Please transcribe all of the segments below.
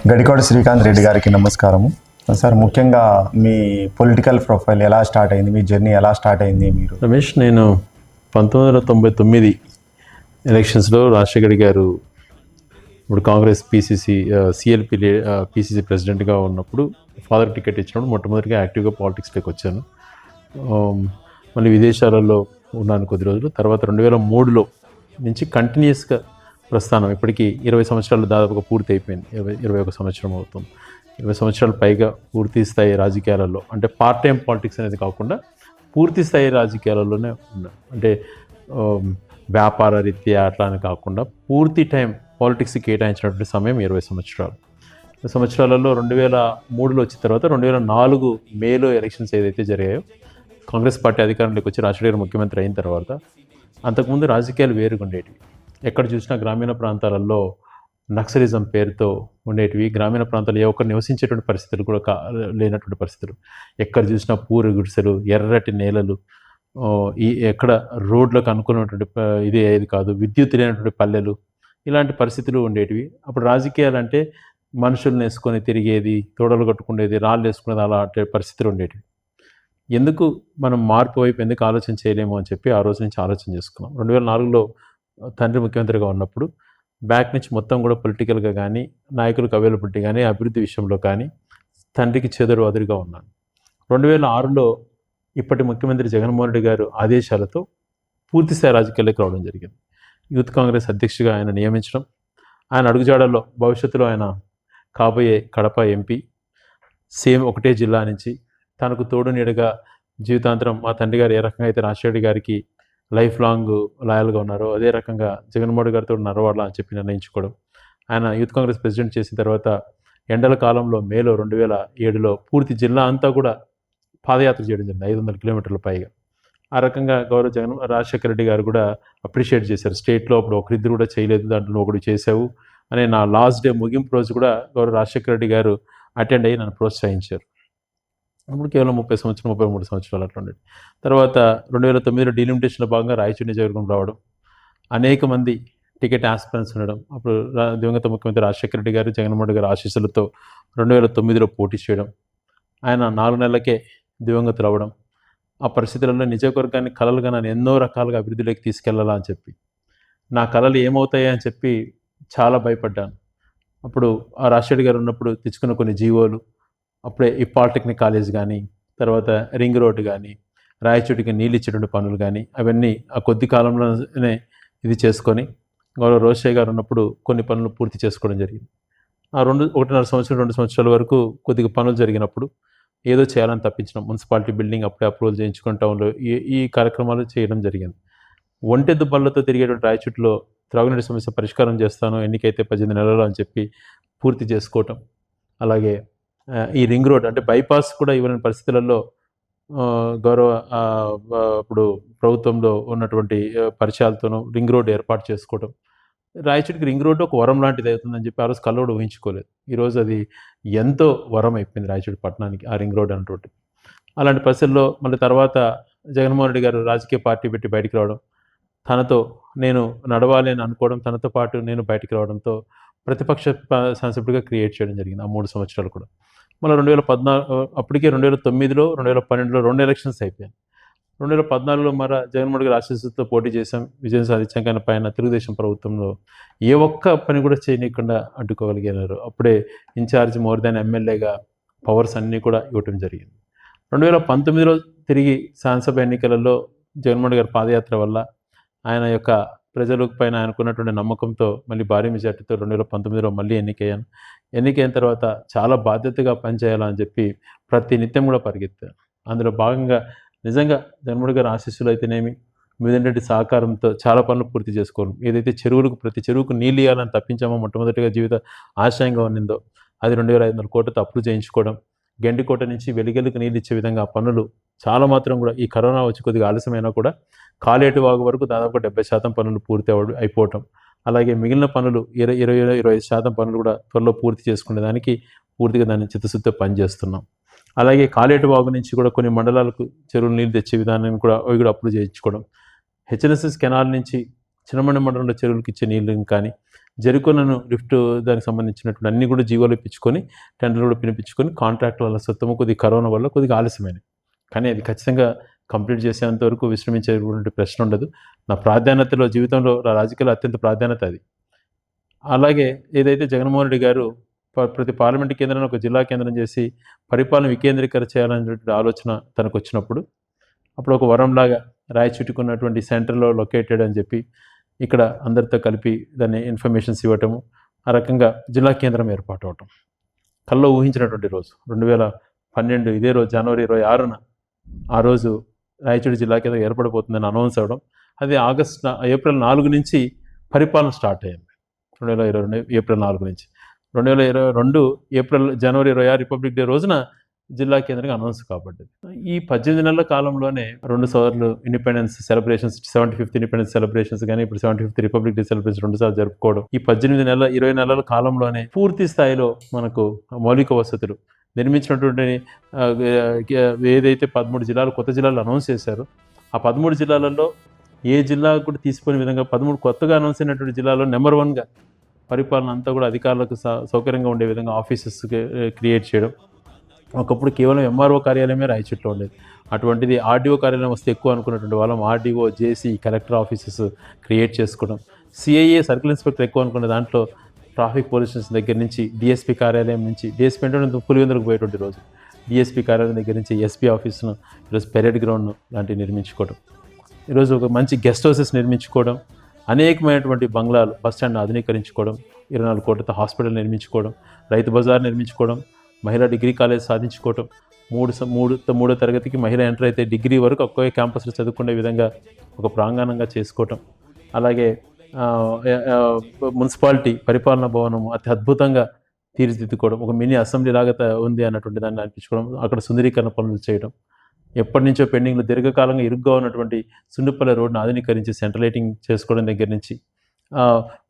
గడికోట శ్రీకాంత్ రెడ్డి గారికి నమస్కారము. సార్, ముఖ్యంగా మీ పొలిటికల్ ప్రొఫైల్ ఎలా స్టార్ట్ అయింది, మీ జర్నీ ఎలా స్టార్ట్ అయింది? మీరు రమేష్, నేను 1999 ఎలక్షన్స్లో రాజశేఖర్ గారు ఇప్పుడు కాంగ్రెస్ సిఎల్పి పిసిసి ప్రెసిడెంట్గా ఉన్నప్పుడు ఫాదర్ టికెట్ ఇచ్చినప్పుడు మొట్టమొదటిగా యాక్టివ్గా పాలిటిక్స్లోకి వచ్చాను. మళ్ళీ విదేశాలలో ఉన్నాను కొద్ది రోజులు. తర్వాత 2003లో నుంచి కంటిన్యూస్గా ప్రస్థానం ఇప్పటికీ 20 సంవత్సరాలు దాదాపుగా పూర్తి అయిపోయింది. 21 సంవత్సరం అవుతుంది. 20 సంవత్సరాల పైగా పూర్తి స్థాయి రాజకీయాలలో, అంటే పార్ట్ టైం పాలిటిక్స్ అనేది కాకుండా పూర్తి స్థాయి రాజకీయాలలోనే ఉన్నాను. అంటే వ్యాపార రీత్యా అట్లా అని కాకుండా పూర్తి టైం పాలిటిక్స్కి కేటాయించినటువంటి సమయం 20 సంవత్సరాలు. 20 సంవత్సరాలలో 2003లో వచ్చిన తర్వాత 2004 మేలో ఎలక్షన్స్ ఏదైతే జరిగాయో, కాంగ్రెస్ పార్టీ అధికారంలోకి వచ్చి రాజశేఖర్ గారు ముఖ్యమంత్రి అయిన తర్వాత, అంతకుముందు రాజకీయాలు వేరుగా ఉండేటివి. ఎక్కడ చూసినా గ్రామీణ ప్రాంతాలలో నక్సలిజం పేరుతో ఉండేటివి. గ్రామీణ ప్రాంతాల్లో ఏ ఒక్కరు నివసించేటువంటి పరిస్థితులు కూడా లేనటువంటి పరిస్థితులు. ఎక్కడ చూసినా పూరి గుడిసెలు, ఎర్రటి నేలలు, ఎక్కడ రోడ్లకు అనుకున్నటువంటి ఇది ఏది కాదు, విద్యుత్ లేనటువంటి పల్లెలు, ఇలాంటి పరిస్థితులు ఉండేటివి. అప్పుడు రాజకీయాలు అంటే మనుషులను వేసుకొని తిరిగేది, తోడలు కట్టుకునేది, రాళ్ళు వేసుకునేది, అలాంటి పరిస్థితులు ఉండేటివి. ఎందుకు మనం మార్పు వైపు ఎందుకు ఆలోచన చేయలేము అని చెప్పి ఆ రోజు నుంచి ఆలోచన చేసుకున్నాం. 2004లో తండ్రి ముఖ్యమంత్రిగా ఉన్నప్పుడు బ్యాక్ నుంచి మొత్తం కూడా పొలిటికల్గా కానీ, నాయకులకు అవైలబిలిటీ కానీ, అభివృద్ధి విషయంలో కానీ తండ్రికి చెదరు అదురుగా ఉన్నాను. 2006లో ఇప్పటి ముఖ్యమంత్రి జగన్మోహన్ రెడ్డి గారు ఆదేశాలతో పూర్తిస్థాయి రాజకీయాల్లోకి రావడం జరిగింది. యూత్ కాంగ్రెస్ అధ్యక్షుడిగా ఆయన నియమించడం, ఆయన అడుగుజాడల్లో భవిష్యత్తులో ఆయన కాబోయే కడప ఎంపీ, సేమ్ ఒకటే జిల్లా నుంచి తనకు తోడు నీడగా జీవితాంతరం మా తండ్రి గారు ఏ రకంగా అయితే రాజశేఖర్ గారికి లైఫ్ లాంగ్ లాయల్గా ఉన్నారో, అదే రకంగా జగన్మోహన్ గారితో నడవాలా అని చెప్పి నిర్ణయించుకోవడం. ఆయన యూత్ కాంగ్రెస్ ప్రెసిడెంట్ చేసిన తర్వాత ఎండల కాలంలో మేలో 2007లో పూర్తి జిల్లా అంతా కూడా పాదయాత్ర చేయడం జరిగింది, 500 కిలోమీటర్ల పైగా. ఆ రకంగా రాజశేఖర రెడ్డి గారు కూడా అప్రిషియేట్ చేశారు. స్టేట్లో అప్పుడు ఒకరిద్దరు కూడా చేయలేదు, దాంట్లో ఒకటి చేశావు అనే నా లాస్ట్ డే ముగింపు రోజు కూడా రాజశేఖర రెడ్డి గారు అటెండ్ అయ్యి నన్ను ప్రోత్సహించారు. అప్పుడు కేవలం 33 సంవత్సరాలు అట్లా ఉండేది. తర్వాత 2009లో డీలిమిటేషన్లో భాగంగా రాయచూరు నియోజకవర్గం రావడం, అనేక మంది టికెట్ ఆస్పిరెంట్స్ ఉండడం. అప్పుడు దివంగత ముఖ్యమంత్రి రాజశేఖర రెడ్డి గారు, జగన్మోహన్ రెడ్డి గారి ఆశీస్సులతో 2009లో పోటీ చేయడం, ఆయన 4 నెలలకే దివంగతులు అవ్వడం. ఆ పరిస్థితులలో నియోజకవర్గాన్ని కలలుగా నన్ను ఎన్నో రకాలుగా అభివృద్ధిలోకి తీసుకెళ్లాలా అని చెప్పి, నా కళలు ఏమవుతాయి అని చెప్పి చాలా భయపడ్డాను. అప్పుడు ఆ రాజశేఖర్ గారు ఉన్నప్పుడు తెచ్చుకున్న కొన్ని జీవోలు, అప్పుడే ఈ పాలిటెక్నిక్ కాలేజ్ కానీ, తర్వాత రింగ్ రోడ్డు కానీ, రాయచోటికి నీళ్ళు ఇచ్చేటువంటి పనులు కానీ, అవన్నీ ఆ కొద్ది కాలంలోనే ఇది చేసుకొని గౌరవ రోషయ్య గారు ఉన్నప్పుడు కొన్ని పనులు పూర్తి చేసుకోవడం జరిగింది. ఆ 1.5 సంవత్సరం 2 సంవత్సరాల వరకు కొద్దిగా పనులు జరిగినప్పుడు ఏదో చేయాలని తప్పించడం, మున్సిపాలిటీ బిల్డింగ్ అప్పుడే అప్రూవల్ చేయించుకుని టౌన్లో ఈ కార్యక్రమాలు చేయడం జరిగింది. ఒంటెద్దు బళ్ళతో తిరిగేటువంటి రాయచోటిలో త్రాగునీటి సమస్య పరిష్కారం చేస్తాను ఎన్నికైతే 18 నెలలు అని చెప్పి పూర్తి చేసుకోవటం. అలాగే ఈ రింగ్ రోడ్ అంటే బైపాస్ కూడా ఇవ్వని పరిస్థితులలో గౌరవ ఇప్పుడు ప్రభుత్వంలో ఉన్నటువంటి పరిచయాలతోనూ రింగ్ రోడ్ ఏర్పాటు చేసుకోవడం. రాయచోటికి రింగ్ రోడ్డు ఒక వరం లాంటిది అవుతుందని చెప్పి ఆ రోజు కల్లోడు ఊహించుకోలేదు. ఈరోజు అది ఎంతో వరం అయిపోయింది రాయచోటి పట్టణానికి, ఆ రింగ్ రోడ్ అన్నటువంటి. అలాంటి పరిస్థితుల్లో మళ్ళీ తర్వాత జగన్మోహన్ రెడ్డి గారు రాజకీయ పార్టీ పెట్టి బయటికి రావడం, తనతో నేను నడవాలి అని అనుకోవడం, తనతో పాటు నేను బయటికి రావడంతో ప్రతిపక్ష శాసనసభ్యుడిగా క్రియేట్ చేయడం జరిగింది ఆ 3 సంవత్సరాలు కూడా. మళ్ళీ 2014 అప్పటికే 2009లో 2012లో 2 ఎలక్షన్స్ అయిపోయాయి. 2014లో జగన్మోహన్ గారి ఆశీస్సులతో పోటీ చేశాం, విజయం సాధించాం. కానీ పైన తెలుగుదేశం ప్రభుత్వంలో ఏ ఒక్క పని కూడా చేయనీయకుండా అడ్డుకోగలిగారు. అప్పుడే ఇన్ఛార్జ్ మోర్ దాన్ ఎమ్మెల్యేగా పవర్స్ అన్నీ కూడా ఇవ్వటం జరిగింది. 2019లో తిరిగి శాసనసభ ఎన్నికలలో జగన్మోహన్ గారి పాదయాత్ర వల్ల ఆయన యొక్క ప్రజల పైన ఆయనకున్నటువంటి నమ్మకంతో మళ్ళీ భారీ మెజార్టీతో 2019లో మళ్ళీ ఎన్నికయ్యాను. ఎన్నికైన తర్వాత చాలా బాధ్యతగా పనిచేయాలని చెప్పి ప్రతి నిత్యం కూడా పరిగెత్తాను. అందులో భాగంగా నిజంగా జగన్మోహన్ గారి ఆశీస్సులు అయితేనేమి, మిథున్ సహకారంతో చాలా పనులు పూర్తి చేసుకోవడం. ఏదైతే ప్రతి చెరువుకు నీళ్ళు ఇవ్వాలని తప్పించామో మొట్టమొదటిగా జీవిత ఆశయంగా ఉన్నిందో అది 2500 కోట్లతో అప్రూవ్ చేయించుకోవడం, గెండికోట నుంచి వెలిగెలకు నీళ్ళు ఇచ్చే విధంగా పనులు చాలా మాత్రం కూడా ఈ కరోనా వచ్చి కొద్దిగా ఆలస్యమైనా కూడా కాలేటి వాగు వరకు దాదాపు 70% పనులు పూర్తి అయిపోవటం. అలాగే మిగిలిన పనులు 25% పనులు కూడా త్వరలో పూర్తి చేసుకునేదానికి పూర్తిగా దాన్ని చిత్తశుద్ధితో పనిచేస్తున్నాం. అలాగే కాలేటి వాగు నుంచి కూడా కొన్ని మండలాలకు చెరువులు నీళ్ళు తెచ్చే విధానాన్ని కూడా అవి కూడా అప్రూవ్ చేయించుకోవడం. హెచ్ఎన్ఎస్ఎస్ కెనాల్ నుంచి చిన్నమండ మండలంలో చెరువులకు ఇచ్చే నీళ్ళని కానీ, జెరికోనను లిఫ్ట్ దానికి సంబంధించినటువంటి అన్ని కూడా జీవోలు ఇప్పించుకొని టెండర్లు కూడా పిలిపించుకొని కాంట్రాక్టుల సొత్తము కొద్దిగా కరోనా వల్ల కొద్దిగా ఆలస్యమైనది. కానీ అది ఖచ్చితంగా కంప్లీట్ చేసేంత వరకు విశ్రమించేటువంటి ప్రశ్న ఉండదు. నా ప్రాధాన్యతలో జీవితంలో రాజకీయాల్లో అత్యంత ప్రాధాన్యత అది. అలాగే ఏదైతే జగన్మోహన్ రెడ్డి గారు ప్రతి పార్లమెంట్ కేంద్రాన్ని ఒక జిల్లా కేంద్రం చేసి పరిపాలన వికేంద్రీకరణ చేయాలనేటువంటి ఆలోచన తనకు వచ్చినప్పుడు అప్పుడు ఒక వరంలాగా రాయచూటికున్నటువంటి సెంటర్లో లొకేటెడ్ అని చెప్పి ఇక్కడ అందరితో కలిపి దాన్ని ఇన్ఫర్మేషన్స్ ఇవ్వటము, ఆ రకంగా జిల్లా కేంద్రం ఏర్పాటు అవటం కల్లో ఊహించినటువంటి రోజు 2012 ఇదే రోజు జనవరి 26న ఆ రోజు రాయచూటి జిల్లా కేంద్రం ఏర్పడిపోతుందని అనౌన్స్ అవ్వడం. అది ఏప్రిల్ 4 నుంచి పరిపాలన స్టార్ట్ అయ్యింది. 2022 ఏప్రిల్ 4 నుంచి 2022 జనవరి 26 రిపబ్లిక్ డే రోజున జిల్లా కేంద్రంగా అనౌన్స్ కాబడ్డది. ఈ 18 నెలల కాలంలోనే 2 సార్లు independence celebrations, 75th independence celebrations కానీ ఇప్పుడు 75th రిపబ్లిక్ డే సెలబ్రేషన్ 2 సార్లు జరుపుకోవడం. ఈ 20 నెలల కాలంలోనే పూర్తి స్థాయిలో మనకు మౌలిక వసతులు నిర్మించినటువంటి ఏదైతే 13 జిల్లాలు కొత్త జిల్లాలు అనౌన్స్ చేశారో ఆ 13 జిల్లాలలో ఏ జిల్లా కూడా తీసిపోయిన విధంగా 13 కొత్తగా అనౌన్స్ అయినటువంటి జిల్లాలో నెంబర్ 1గా పరిపాలన అంతా కూడా అధికారులకు సౌకర్యంగా ఉండే విధంగా ఆఫీసెస్ క్రియేట్ చేయడం. ఒకప్పుడు కేవలం ఎంఆర్ఓ కార్యాలయమే రాయచూట్లో ఉండేది. అటువంటిది ఆర్డీఓ కార్యాలయం వస్తే ఎక్కువ అనుకున్నటువంటి వాళ్ళం ఆర్డీఓ, జేసీ, కలెక్టర్ ఆఫీసెస్ క్రియేట్ చేసుకోవడం. సిఐఏ సర్కిల్ ఇన్స్పెక్టర్ ఎక్కువ అనుకునే దాంట్లో ట్రాఫిక్ పోలీస్ స్టేషన్ దగ్గర నుంచి డిఎస్పీ కార్యాలయం నుంచి, డిఎస్పీ అంటే పులివెందులకు పోయేటువంటి రోజు, డిఎస్పీ కార్యాలయం దగ్గర నుంచి ఎస్పీ ఆఫీస్ను ఈరోజు పెరేడ్ గ్రౌండ్ను లాంటివి నిర్మించుకోవడం, ఈరోజు ఒక మంచి గెస్ట్ హౌసెస్ నిర్మించుకోవడం, అనేకమైనటువంటి బంగ్లాలు, బస్టాండ్ ఆధునీకరించుకోవడం, 24 కోట్లతో హాస్పిటల్ నిర్మించుకోవడం, రైతు బజార్ నిర్మించుకోవడం, మహిళా డిగ్రీ కాలేజ్ సాధించుకోవటం, మూడో తరగతికి మహిళ ఎంటర్ అయితే డిగ్రీ వరకు ఒకే క్యాంపస్లో చదువుకునే విధంగా ఒక ప్రాంగణంగా చేసుకోవటం. అలాగే మున్సిపాలిటీ పరిపాలనా భవనం అతి అద్భుతంగా తీర్చిదిద్దుకోవడం, ఒక మినీ అసెంబ్లీ లాగా ఉంది అన్నటువంటి దాన్ని అనిపించుకోవడం, అక్కడ సుందరీకరణ పనులు చేయడం, ఎప్పటి నుంచో పెండింగ్లో దీర్ఘకాలంగా ఇరుగ్గా ఉన్నటువంటి సుండుపల్లి రోడ్డును ఆధునీకరించి సెంట్రల్ లైటింగ్ చేసుకోవడం దగ్గర నుంచి,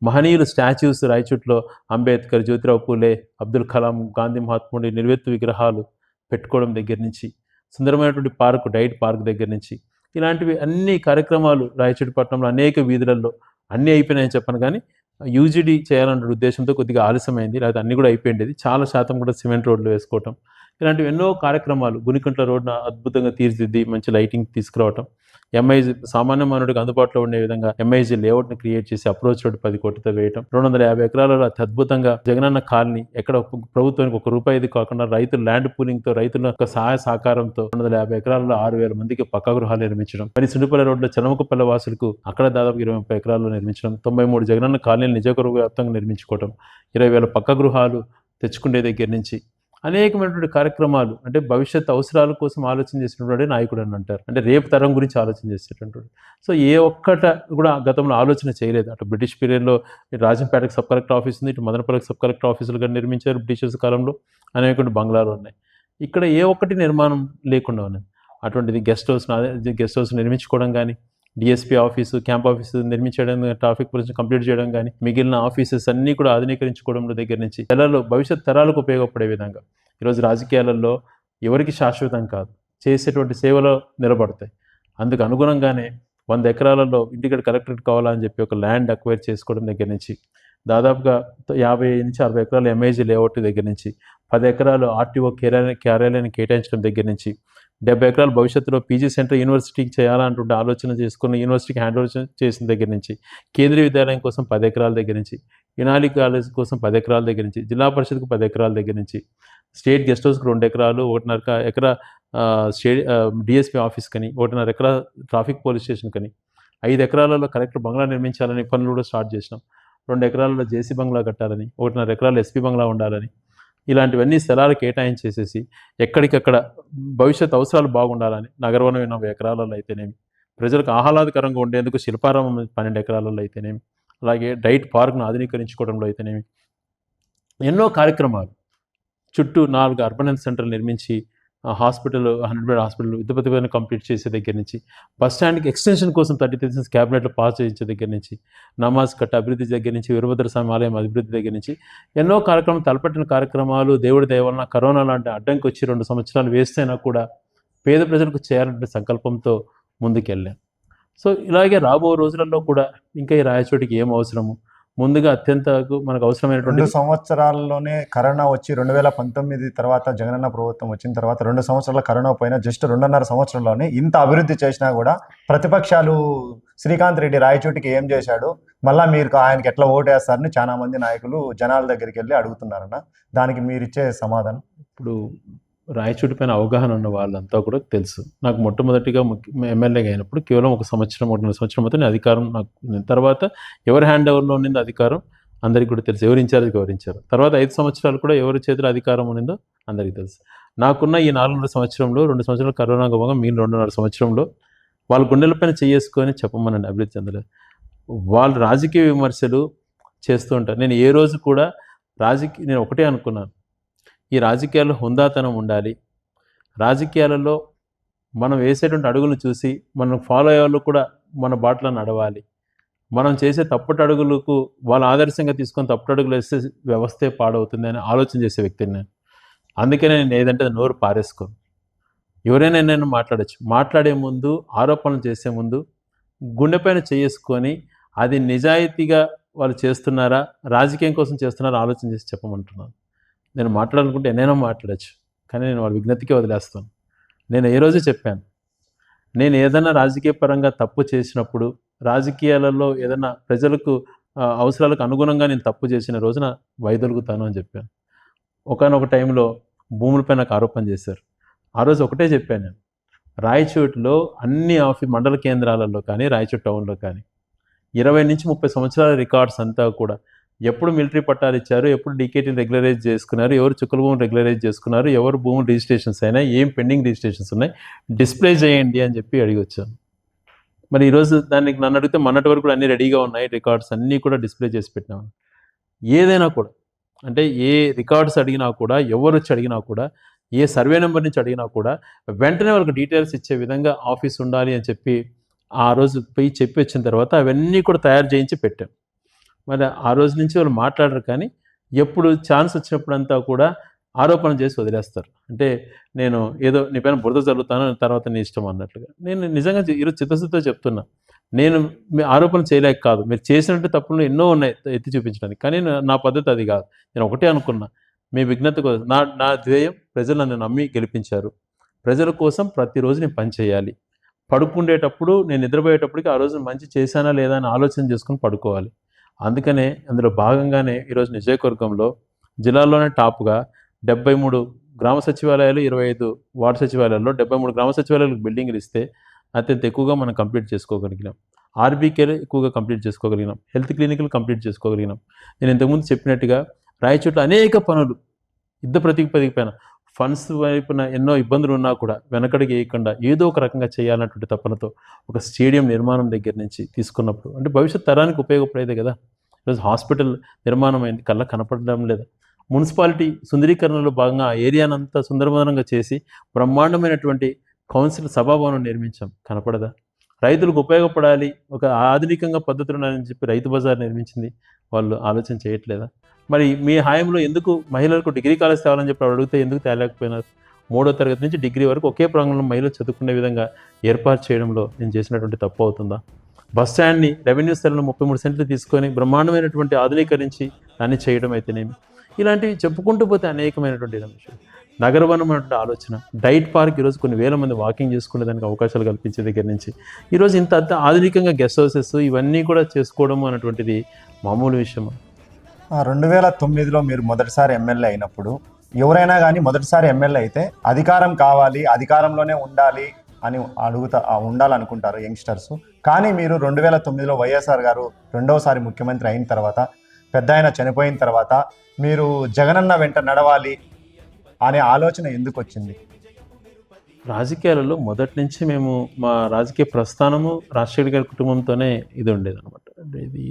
మహనీయులు స్టాచ్యూస్ రాయచూట్లో అంబేద్కర్, జ్యోతిరావు పూలే, అబ్దుల్ కలాం, గాంధీ మహాత్ముడి నిర్వెత్తు విగ్రహాలు పెట్టుకోవడం దగ్గర నుంచి, సుందరమైనటువంటి పార్కు, డైట్ పార్క్ దగ్గర నుంచి, ఇలాంటివి అన్ని కార్యక్రమాలు రాయచూటి పట్టణంలో అనేక వీధులలో అన్నీ అయిపోయినాయని చెప్పను. కానీ యూజీడీ చేయాలన్న ఉద్దేశంతో కొద్దిగా ఆలస్యమైంది, లేకపోతే అన్నీ కూడా అయిపోయింది. చాలా శాతం కూడా సిమెంట్ రోడ్లు వేసుకోవటం, ఇలాంటివి ఎన్నో కార్యక్రమాలు. గునికుంట్ల రోడ్డును అద్భుతంగా తీర్చిదిద్ది మంచి లైటింగ్ తీసుకురావటం, ఎంఐజీ సామాన్య మానవుడికి అందుబాటులో ఉండే విధంగా ఎంఐజీ లేఅవుట్ని క్రియేట్ చేసి అప్రోచ్ రోడ్ 10 కోట్లతో వేయటం, 250 ఎకరాలలో అతి అద్భుతంగా జగనన్న కాలనీ, ఎక్కడ ప్రభుత్వానికి ₹1 కాకుండా రైతులు ల్యాండ్ పూలింగ్తో, రైతుల యొక్క సహాయ సహకారంతో 250 ఎకరాలలో 6,000 మందికి పక్కా గృహాలు నిర్మించడం, మరి సుండిపల్లి రోడ్లో చలమకుపల్లి వాసులకు అక్కడ దాదాపు 20-30 ఎకరాల్లో నిర్మించడం, 93 జగనన్న కాలనీలు నియోజకవర్గ వ్యాప్తంగా నిర్మించుకోవడం, 20,000 పక్క గృహాలు తెచ్చుకునే దగ్గర నుంచి అనేకమైనటువంటి కార్యక్రమాలు. అంటే భవిష్యత్ అవసరాల కోసం ఆలోచన చేసినటువంటి నాయకుడు అని అంటారు. అంటే రేపు తరం గురించి ఆలోచన చేసేటటువంటి. సో ఏ ఒక్కట కూడా గతంలో ఆలోచన చేయలేదు. అటు బ్రిటిష్ పీరియడ్లో రాజంపేటకు సబ్ కలెక్టర్ ఆఫీస్ ఉంది, ఇటు మదనపల్లికి సబ్ కలెక్టర్ ఆఫీసులుగా నిర్మించారు బ్రిటిషర్స్ కాలంలో. అనేక బంగ్లాలు ఉన్నాయి. ఇక్కడ ఏ ఒక్కటి నిర్మాణం లేకుండా ఉన్నది. అటువంటిది గెస్ట్ హౌస్ నిర్మించుకోవడం కానీ, డిఎస్పీ ఆఫీసు, క్యాంప్ ఆఫీసు నిర్మించడం, ట్రాఫిక్ పోలీస్ కంప్లీట్ చేయడం కానీ, మిగిలిన ఆఫీసెస్ అన్నీ కూడా ఆధునీకరించుకోవడంలో దగ్గర నుంచి భవిష్యత్ తరాలకు ఉపయోగపడే విధంగా ఈరోజు రాజకీయాలలో ఎవరికి శాశ్వతం కాదు, చేసేటువంటి సేవలో నిలబడతాయి. అందుకు అనుగుణంగానే 100 ఎకరాలలో ఇంటిగ్రేటెడ్ కలెక్టరేట్ కావాలని చెప్పి ఒక ల్యాండ్ అక్వైర్ చేసుకోవడం దగ్గర నుంచి, దాదాపుగా 50 నుంచి 60 ఎకరాల ఎంఐజీ లేఅవుట్ దగ్గర నుంచి, 10 ఎకరాలు ఆర్టీఓ కార్యాలయాన్ని కేటాయించడం దగ్గర నుంచి, 70 ఎకరాలు భవిష్యత్తులో పీజీ సెంటర్ యూనివర్సిటీకి చేయాలంటుంటే ఆలోచన చేసుకుని యూనివర్సిటీకి హ్యాండ్ ఓవర్ చేసిన దగ్గర నుంచి, కేంద్రీయ విద్యాలయం కోసం 10 ఎకరాల దగ్గర నుంచి, యునాలి కాలేజ్ కోసం 10 ఎకరాల దగ్గర నుంచి, జిల్లా పరిషత్కు 10 ఎకరాల దగ్గర నుంచి, స్టేట్ గెస్ట్ హౌస్కి 2 ఎకరాలు, 1.5 ఎకరా డిఎస్పీ ఆఫీస్ కని, 1.5 ఎకరా ట్రాఫిక్ పోలీస్ స్టేషన్ కని, 5 ఎకరాలలో కలెక్టర్ బంగ్లా నిర్మించాలని పనులు కూడా స్టార్ట్ చేసినాం. 2 ఎకరాలలో జేసీ బంగ్లా కట్టాలని, 1.5 ఎకరాలు ఎస్పీ బంగ్లా ఉండాలని, ఇలాంటివన్నీ స్థలాలు కేటాయించేసేసి ఎక్కడికక్కడ భవిష్యత్ అవసరాలు బాగుండాలని నగరవనం 80 ఎకరాలలో అయితేనేమి, ప్రజలకు ఆహ్లాదకరంగా ఉండేందుకు శిల్పారామం 12 ఎకరాలలో అయితేనేమి, అలాగే డైట్ పార్క్ను ఆధునీకరించుకోవడంలో అయితేనేమి, ఎన్నో కార్యక్రమాలు. చుట్టూ 4 అర్బన్ హెల్త్ సెంటర్లు నిర్మించి హాస్పిటల్, 100 బెడ్ హాస్పిటల్ విద్యుపతిని కంప్లీట్ చేసే దగ్గర నుంచి, బస్ స్టాండ్కి ఎక్స్టెన్షన్ కోసం 33 క్యాబినెట్లో పాస్ చేయించే దగ్గర నుంచి, నమాజ్ కట్ట అభివృద్ధి దగ్గర నుంచి, వీరభద్ర స్వామి ఆలయం అభివృద్ధి దగ్గర నుంచి ఎన్నో కార్యక్రమాలు, తలపెట్టిన కార్యక్రమాలు. దేవుడి దయ వలన కరోనా లాంటి అడ్డంకి వచ్చి 2 సంవత్సరాలు వేస్తేనా కూడా పేద ప్రజలకు చేయాలనే సంకల్పంతో ముందుకెళ్ళాం. సో ఇలాగే రాబో రోజులలో కూడా ఇంకా ఈ రాయచోటికి ఏం అవసరము, ముందుగా అత్యంత మనకు అవసరమైనటువంటి 2 సంవత్సరాల్లోనే కరోనా వచ్చి 2019 తర్వాత జగనన్న ప్రభుత్వం వచ్చిన తర్వాత 2 సంవత్సరాల కరోనా పోయినా జస్ట్ 2.5 సంవత్సరంలోనే ఇంత అభివృద్ధి చేసినా కూడా ప్రతిపక్షాలు శ్రీకాంత్ రెడ్డి రాయచోటికి ఏం చేశాడు, మళ్ళీ మీరు ఆయనకి ఎట్లా ఓటేస్తారని చాలా మంది నాయకులు జనాల దగ్గరికి వెళ్ళి అడుగుతున్నారన్న. దానికి మీరిచ్చే సమాధానం? ఇప్పుడు రాయచోటి పైన అవగాహన ఉన్న వాళ్ళంతా కూడా తెలుసు. నాకు మొట్టమొదటిగా ఎమ్మెల్యేగా అయినప్పుడు కేవలం 1 సంవత్సరం 1.5 సంవత్సరం మాత్రం అధికారం నాకు తర్వాత ఎవరి హ్యాండ్ ఓవర్లో ఉన్నిందో అధికారం అందరికీ కూడా తెలుసు. ఎవరు ఇన్ఛార్జ్ గౌరవించారు. తర్వాత 5 సంవత్సరాలు కూడా ఎవరి చేతిలో అధికారం ఉన్నిందో అందరికీ తెలుసు. నాకున్న ఈ 4.5 సంవత్సరంలో 2 సంవత్సరాలు కరోనా గోగా మిగిలిన 2.5 సంవత్సరంలో వాళ్ళ గుండెలపైన చేసుకొని చెప్పమనండి అభివృద్ధి చెందలేదు. వాళ్ళు రాజకీయ విమర్శలు చేస్తూ ఉంటారు. నేను ఏ రోజు కూడా నేను ఒకటే అనుకున్నాను, ఈ రాజకీయాల్లో హుందాతనం ఉండాలి. రాజకీయాలలో మనం వేసేటువంటి అడుగులు చూసి మనం ఫాలో అయ్యే వాళ్ళు కూడా మన బాటలో నడవాలి. మనం చేసే తప్పటి అడుగులకు వాళ్ళు ఆదర్శంగా తీసుకొని తప్పటి అడుగులు వేస్తే వ్యవస్థే పాడవుతుంది అని ఆలోచన చేసే వ్యక్తిని నేను. అందుకనే నేను ఏదంటే నోరు పారేసుకోను. ఎవరైనా నేను మాట్లాడచ్చు. మాట్లాడే ముందు, ఆరోపణలు చేసే ముందు గుండెపైన చేసుకొని అది నిజాయితీగా వాళ్ళు చేస్తున్నారా, రాజకీయం కోసం చేస్తున్నారా ఆలోచన చేసి చెప్పమంటున్నాను. నేను మాట్లాడాలనుకుంటే ఎన్నైనా మాట్లాడచ్చు, కానీ నేను వాళ్ళ విజ్ఞతకే వదిలేస్తాను. నేను ఏ రోజు చెప్పాను, నేను ఏదైనా రాజకీయ పరంగా తప్పు చేసినప్పుడు, రాజకీయాలలో ఏదైనా ప్రజలకు అవసరాలకు అనుగుణంగా నేను తప్పు చేసిన రోజున వైదొలుగుతాను అని చెప్పాను. ఒకానొక టైంలో భూములపై నాకు ఆరోపణ చేశారు. ఆ రోజు ఒకటే చెప్పాను నేను, రాయచోటిలో అన్ని మండల కేంద్రాలలో కానీ రాయచోటి టౌన్లో కానీ 20 నుంచి 30 సంవత్సరాల రికార్డ్స్ అంతా కూడా ఎప్పుడు మిలిటరీ పట్టాలు ఇచ్చారు, ఎప్పుడు డీకేటీని రెగ్యులరైజ్ చేసుకున్నారు, ఎవరు చుక్కల భూములు రెగ్యులరైజ్ చేసుకున్నారు, ఎవరు భూములు రిజిస్ట్రేషన్స్ అయినాయి, ఏం పెండింగ్ రిజిస్ట్రేషన్స్ ఉన్నాయి, డిస్ప్లే చేయండి అని చెప్పి అడిగి వచ్చాను. మరి ఈరోజు దానికి నన్ను అడిగితే మొన్నటి వరకు కూడా అన్నీ రెడీగా ఉన్నాయి, రికార్డ్స్ అన్నీ కూడా డిస్ప్లే చేసి పెట్టినాము. ఏదైనా కూడా అంటే ఏ రికార్డ్స్ అడిగినా కూడా, ఎవరు వచ్చి అడిగినా కూడా, ఏ సర్వే నెంబర్ నుంచి అడిగినా కూడా వెంటనే వాళ్ళకి డీటెయిల్స్ ఇచ్చే విధంగా ఆఫీస్ ఉండాలి అని చెప్పి ఆ రోజు పోయి చెప్పి వచ్చిన తర్వాత అవన్నీ కూడా తయారు చేయించి పెట్టాం. మరి ఆ రోజు నుంచి వాళ్ళు మాట్లాడరు, కానీ ఎప్పుడు ఛాన్స్ వచ్చినప్పుడంతా కూడా ఆరోపణ చేసి వదిలేస్తారు. అంటే నేను ఏదో నీ పైన బురద జరుగుతాను తర్వాత నీ ఇష్టం అన్నట్లుగా. నేను నిజంగా ఈరోజు చిత్తశుద్ధితో చెప్తున్నా, నేను మీ ఆరోపణ చేయలేక కాదు, మీరు చేసినట్టు తప్పులు ఎన్నో ఉన్నాయి ఎత్తి చూపించడానికి, కానీ నా పద్ధతి అది కాదు. నేను ఒకటే అనుకున్నా, మీ విజ్ఞత కోసం నా ధ్యేయం ప్రజలు నన్ను నమ్మి గెలిపించారు. ప్రజల కోసం ప్రతిరోజు నేను పని చేయాలి. పడుకుండేటప్పుడు నేను నిద్రపోయేటప్పటికి ఆ రోజు మంచి చేశానా లేదా అని ఆలోచన చేసుకుని పడుకోవాలి. అందుకనే అందులో భాగంగానే ఈరోజు నియోజకవర్గంలో జిల్లాలోనే టాప్గా 73 గ్రామ సచివాలయాలు, 25 వార్డు సచివాలయాల్లో 73 గ్రామ సచివాలయాలకు బిల్డింగ్లు ఇస్తే అత్యంత ఎక్కువగా మనం కంప్లీట్ చేసుకోగలిగినాం. ఆర్బీకేలు ఎక్కువగా కంప్లీట్ చేసుకోగలిగినాం. హెల్త్ క్లినిక్లు కంప్లీట్ చేసుకోగలిగినాం. నేను ఇంతకుముందు చెప్పినట్టుగా రాయచోట్ల అనేక పనులు యుద్ధ ప్రతిపదికపైన ఫండ్స్ వైపున ఎన్నో ఇబ్బందులు ఉన్నా కూడా వెనకడికి వేయకుండా ఏదో ఒక రకంగా చేయాలన్నటువంటి తపనతో ఒక స్టేడియం నిర్మాణం దగ్గర నుంచి తీసుకున్నప్పుడు, అంటే భవిష్యత్ తరానికి ఉపయోగపడేదే కదా. ఈరోజు హాస్పిటల్ నిర్మాణం అయింది, కళ్ళ కనపడడం లేదా. మున్సిపాలిటీ సుందరీకరణలో భాగంగా ఆ ఏరియానంతా సుందరమదనంగా చేసి బ్రహ్మాండమైనటువంటి కౌన్సిల్ సభాభవనం నిర్మించాం, కనపడదా. రైతులకు ఉపయోగపడాలి ఒక ఆధునికంగా పద్ధతులు అని చెప్పి రైతు బజార్ నిర్మించింది, వాళ్ళు ఆలోచన చేయట్లేదా. మరి మీ హాయంలో ఎందుకు మహిళలకు డిగ్రీ కాలేజ్ తేవాలని చెప్పి అడిగితే ఎందుకు తేలేకపోయినారు? 3వ తరగతి నుంచి డిగ్రీ వరకు ఒకే ప్రాంగణంలో మహిళలు చదువుకునే విధంగా ఏర్పాటు చేయడంలో నేను చేసినటువంటి తప్పు అవుతుందా? బస్ స్టాండ్ని రెవెన్యూ స్థలంలో 33 సెంట్లు తీసుకొని బ్రహ్మాండమైనటువంటి ఆధునీకరించి దాన్ని చేయడం అయితేనేమి, ఇలాంటివి చెప్పుకుంటూ పోతే అనేకమైనటువంటి విషయాలు. నగరవనమైనటువంటి ఆలోచన, డైట్ పార్క్ ఈరోజు కొన్ని వేల మంది వాకింగ్ చేసుకునే దానికి అవకాశాలు కల్పించే దగ్గర నుంచి ఈరోజు ఇంత ఆధునికంగా గెస్ట్ హౌసెస్ ఇవన్నీ కూడా చేసుకోవడం అనేటువంటిది మామూలు విషయమా? 2009లో మీరు మొదటిసారి ఎమ్మెల్యే అయినప్పుడు ఎవరైనా కానీ మొదటిసారి ఎమ్మెల్యే అయితే అధికారం కావాలి, అధికారంలోనే ఉండాలి అని ఉండాలనుకుంటారు యంగ్స్టర్స్. కానీ మీరు 2009లో వైఎస్ఆర్ గారు రెండవసారి ముఖ్యమంత్రి అయిన తర్వాత, పెద్ద ఆయన చనిపోయిన తర్వాత మీరు జగనన్న వెంట నడవాలి అనే ఆలోచన ఎందుకు వచ్చింది? రాజకీయాలలో మొదటి నుంచి మేము మా రాజకీయ ప్రస్థానము రాజశేఖర్ గారి కుటుంబంతోనే ఇది ఉండేది అనమాట. అంటే ఇది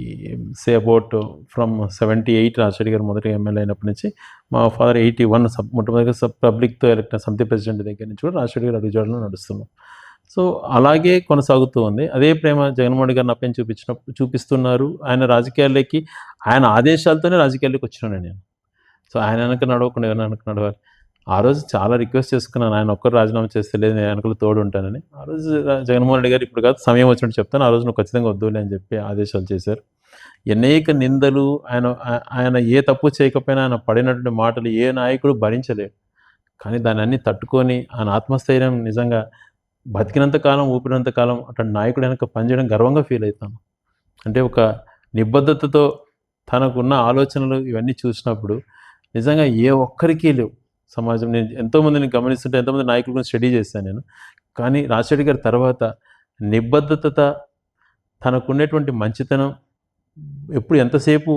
సే అబౌట్ ఫ్రమ్ 78 రాజశేఖర్ గారు మొదటి ఎమ్మెల్యే అయినప్పటి నుంచి మా ఫాదర్ 81 మొట్టమొదటిగా పబ్లిక్తో ఎలక్ట్ సమితి ప్రెసిడెంట్ దగ్గర నుంచి కూడా రాజశేఖర్ గారు అడుగుజాడలో నడుస్తున్నాం. సో అలాగే కొనసాగుతూ ఉంది. అదే ప్రేమ జగన్మోహన్ గారిని అప్పని చూపిస్తున్నారు. ఆయన రాజకీయాల్లోకి ఆయన ఆదేశాలతోనే రాజకీయాల్లోకి వచ్చినాను నేను. సో ఆయన వెనక నడవకుండా ఎవరైనా వెనక నడవాలి. ఆ రోజు చాలా రిక్వెస్ట్ చేసుకున్నాను, ఆయన ఒక్కరు రాజీనామా చేస్తే లేదు నేను వెనకలు తోడు ఉంటానని. ఆ రోజు జగన్మోహన్ రెడ్డి గారు ఇప్పుడు కాదు సమయం వచ్చినట్టు చెప్తాను, ఆ రోజు నువ్వు ఖచ్చితంగా వద్దులే అని చెప్పి ఆదేశాలు చేశారు. అనేక నిందలు ఆయన ఏ తప్పు చేయకపోయినా ఆయన పడినటువంటి మాటలు ఏ నాయకుడు భరించలేడు. కానీ దాన్ని అన్ని తట్టుకొని ఆయన ఆత్మస్థైర్యం నిజంగా బతికినంత కాలం, ఊపిరినంత కాలం అట్లాంటి నాయకుడు వెనక పనిచేయడం గర్వంగా ఫీల్ అవుతాను. అంటే ఒక నిబద్ధతతో తనకున్న ఆలోచనలు ఇవన్నీ చూసినప్పుడు నిజంగా ఏ ఒక్కరికి లేవు సమాజం. నేను ఎంతోమందిని గమనిస్తుంటే, ఎంతోమంది నాయకుల గురించి స్టడీ చేశాను నేను. కానీ రాజశేఖర్ గారి తర్వాత నిబద్ధత, తనకున్నటువంటి మంచితనం, ఎప్పుడు ఎంతసేపు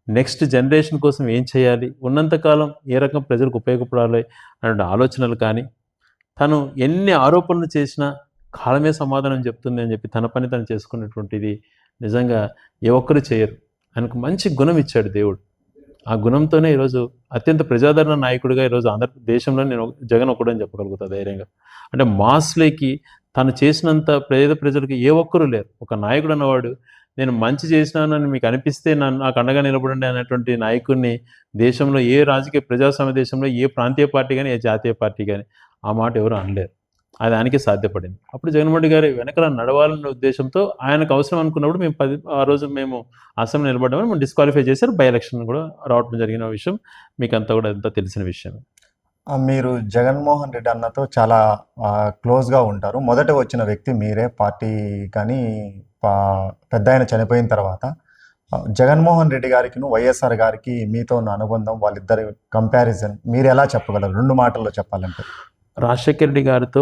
నెక్స్ట్ జనరేషన్ కోసం ఏం చేయాలి, ఉన్నంతకాలం ఏ రకం ప్రజలకు ఉపయోగపడాలి అనే ఆలోచనలు కానీ, తను ఎన్ని ఆరోపణలు చేసినా కాలమే సమాధానం చెప్తుంది అని చెప్పి తన పని తను చేసుకున్నటువంటిది నిజంగా ఏ ఒక్కరు చేయరు. ఆయనకు మంచి గుణం ఇచ్చాడు దేవుడు. ఆ గుణంతోనే ఈరోజు అత్యంత ప్రజాదరణ నాయకుడిగా ఈరోజు ఆంధ్రదేశంలో నేను జగన్ ఒకడని చెప్పగలుగుతా ధైర్యంగా. అంటే మాస్లేకి తను చేసినంత పేద ప్రజలకు ఏ ఒక్కరూ లేరు. ఒక నాయకుడు అన్నవాడు నేను మంచి చేసినానని మీకు అనిపిస్తే నాకు అండగా నిలబడండి అనేటువంటి నాయకుడిని దేశంలో ఏ రాజకీయ ప్రజాస్వామ్య దేశంలో ఏ ప్రాంతీయ పార్టీ కానీ ఏ జాతీయ పార్టీ కానీ ఆ మాట ఎవరు అనలేరు. అది ఆయనకే సాధ్యపడింది. అప్పుడు జగన్మోహన్ రెడ్డి గారు వెనకాల నడవాలన్న ఉద్దేశంతో ఆయనకు అవసరం అనుకున్నప్పుడు ఆ రోజు మేము అసెంబ్లీ నిలబడ్డామని మేము డిస్క్వాలిఫై చేశారు. బై ఎలక్షన్ కూడా రావడం జరిగిన విషయం మీకు అంతా కూడా ఎంత తెలిసిన విషయం. మీరు జగన్మోహన్ రెడ్డి అన్నతో చాలా క్లోజ్గా ఉంటారు. మొదట వచ్చిన వ్యక్తి మీరే పార్టీ. కానీ పెద్ద ఆయన చనిపోయిన తర్వాత జగన్మోహన్ రెడ్డి గారికి వైఎస్ఆర్ గారికి మీతో ఉన్న అనుబంధం, వాళ్ళిద్దరి కంపారిజన్ మీరు ఎలా చెప్పగలరు 2 మాటల్లో చెప్పాలంటే? రాజశేఖర రెడ్డి గారితో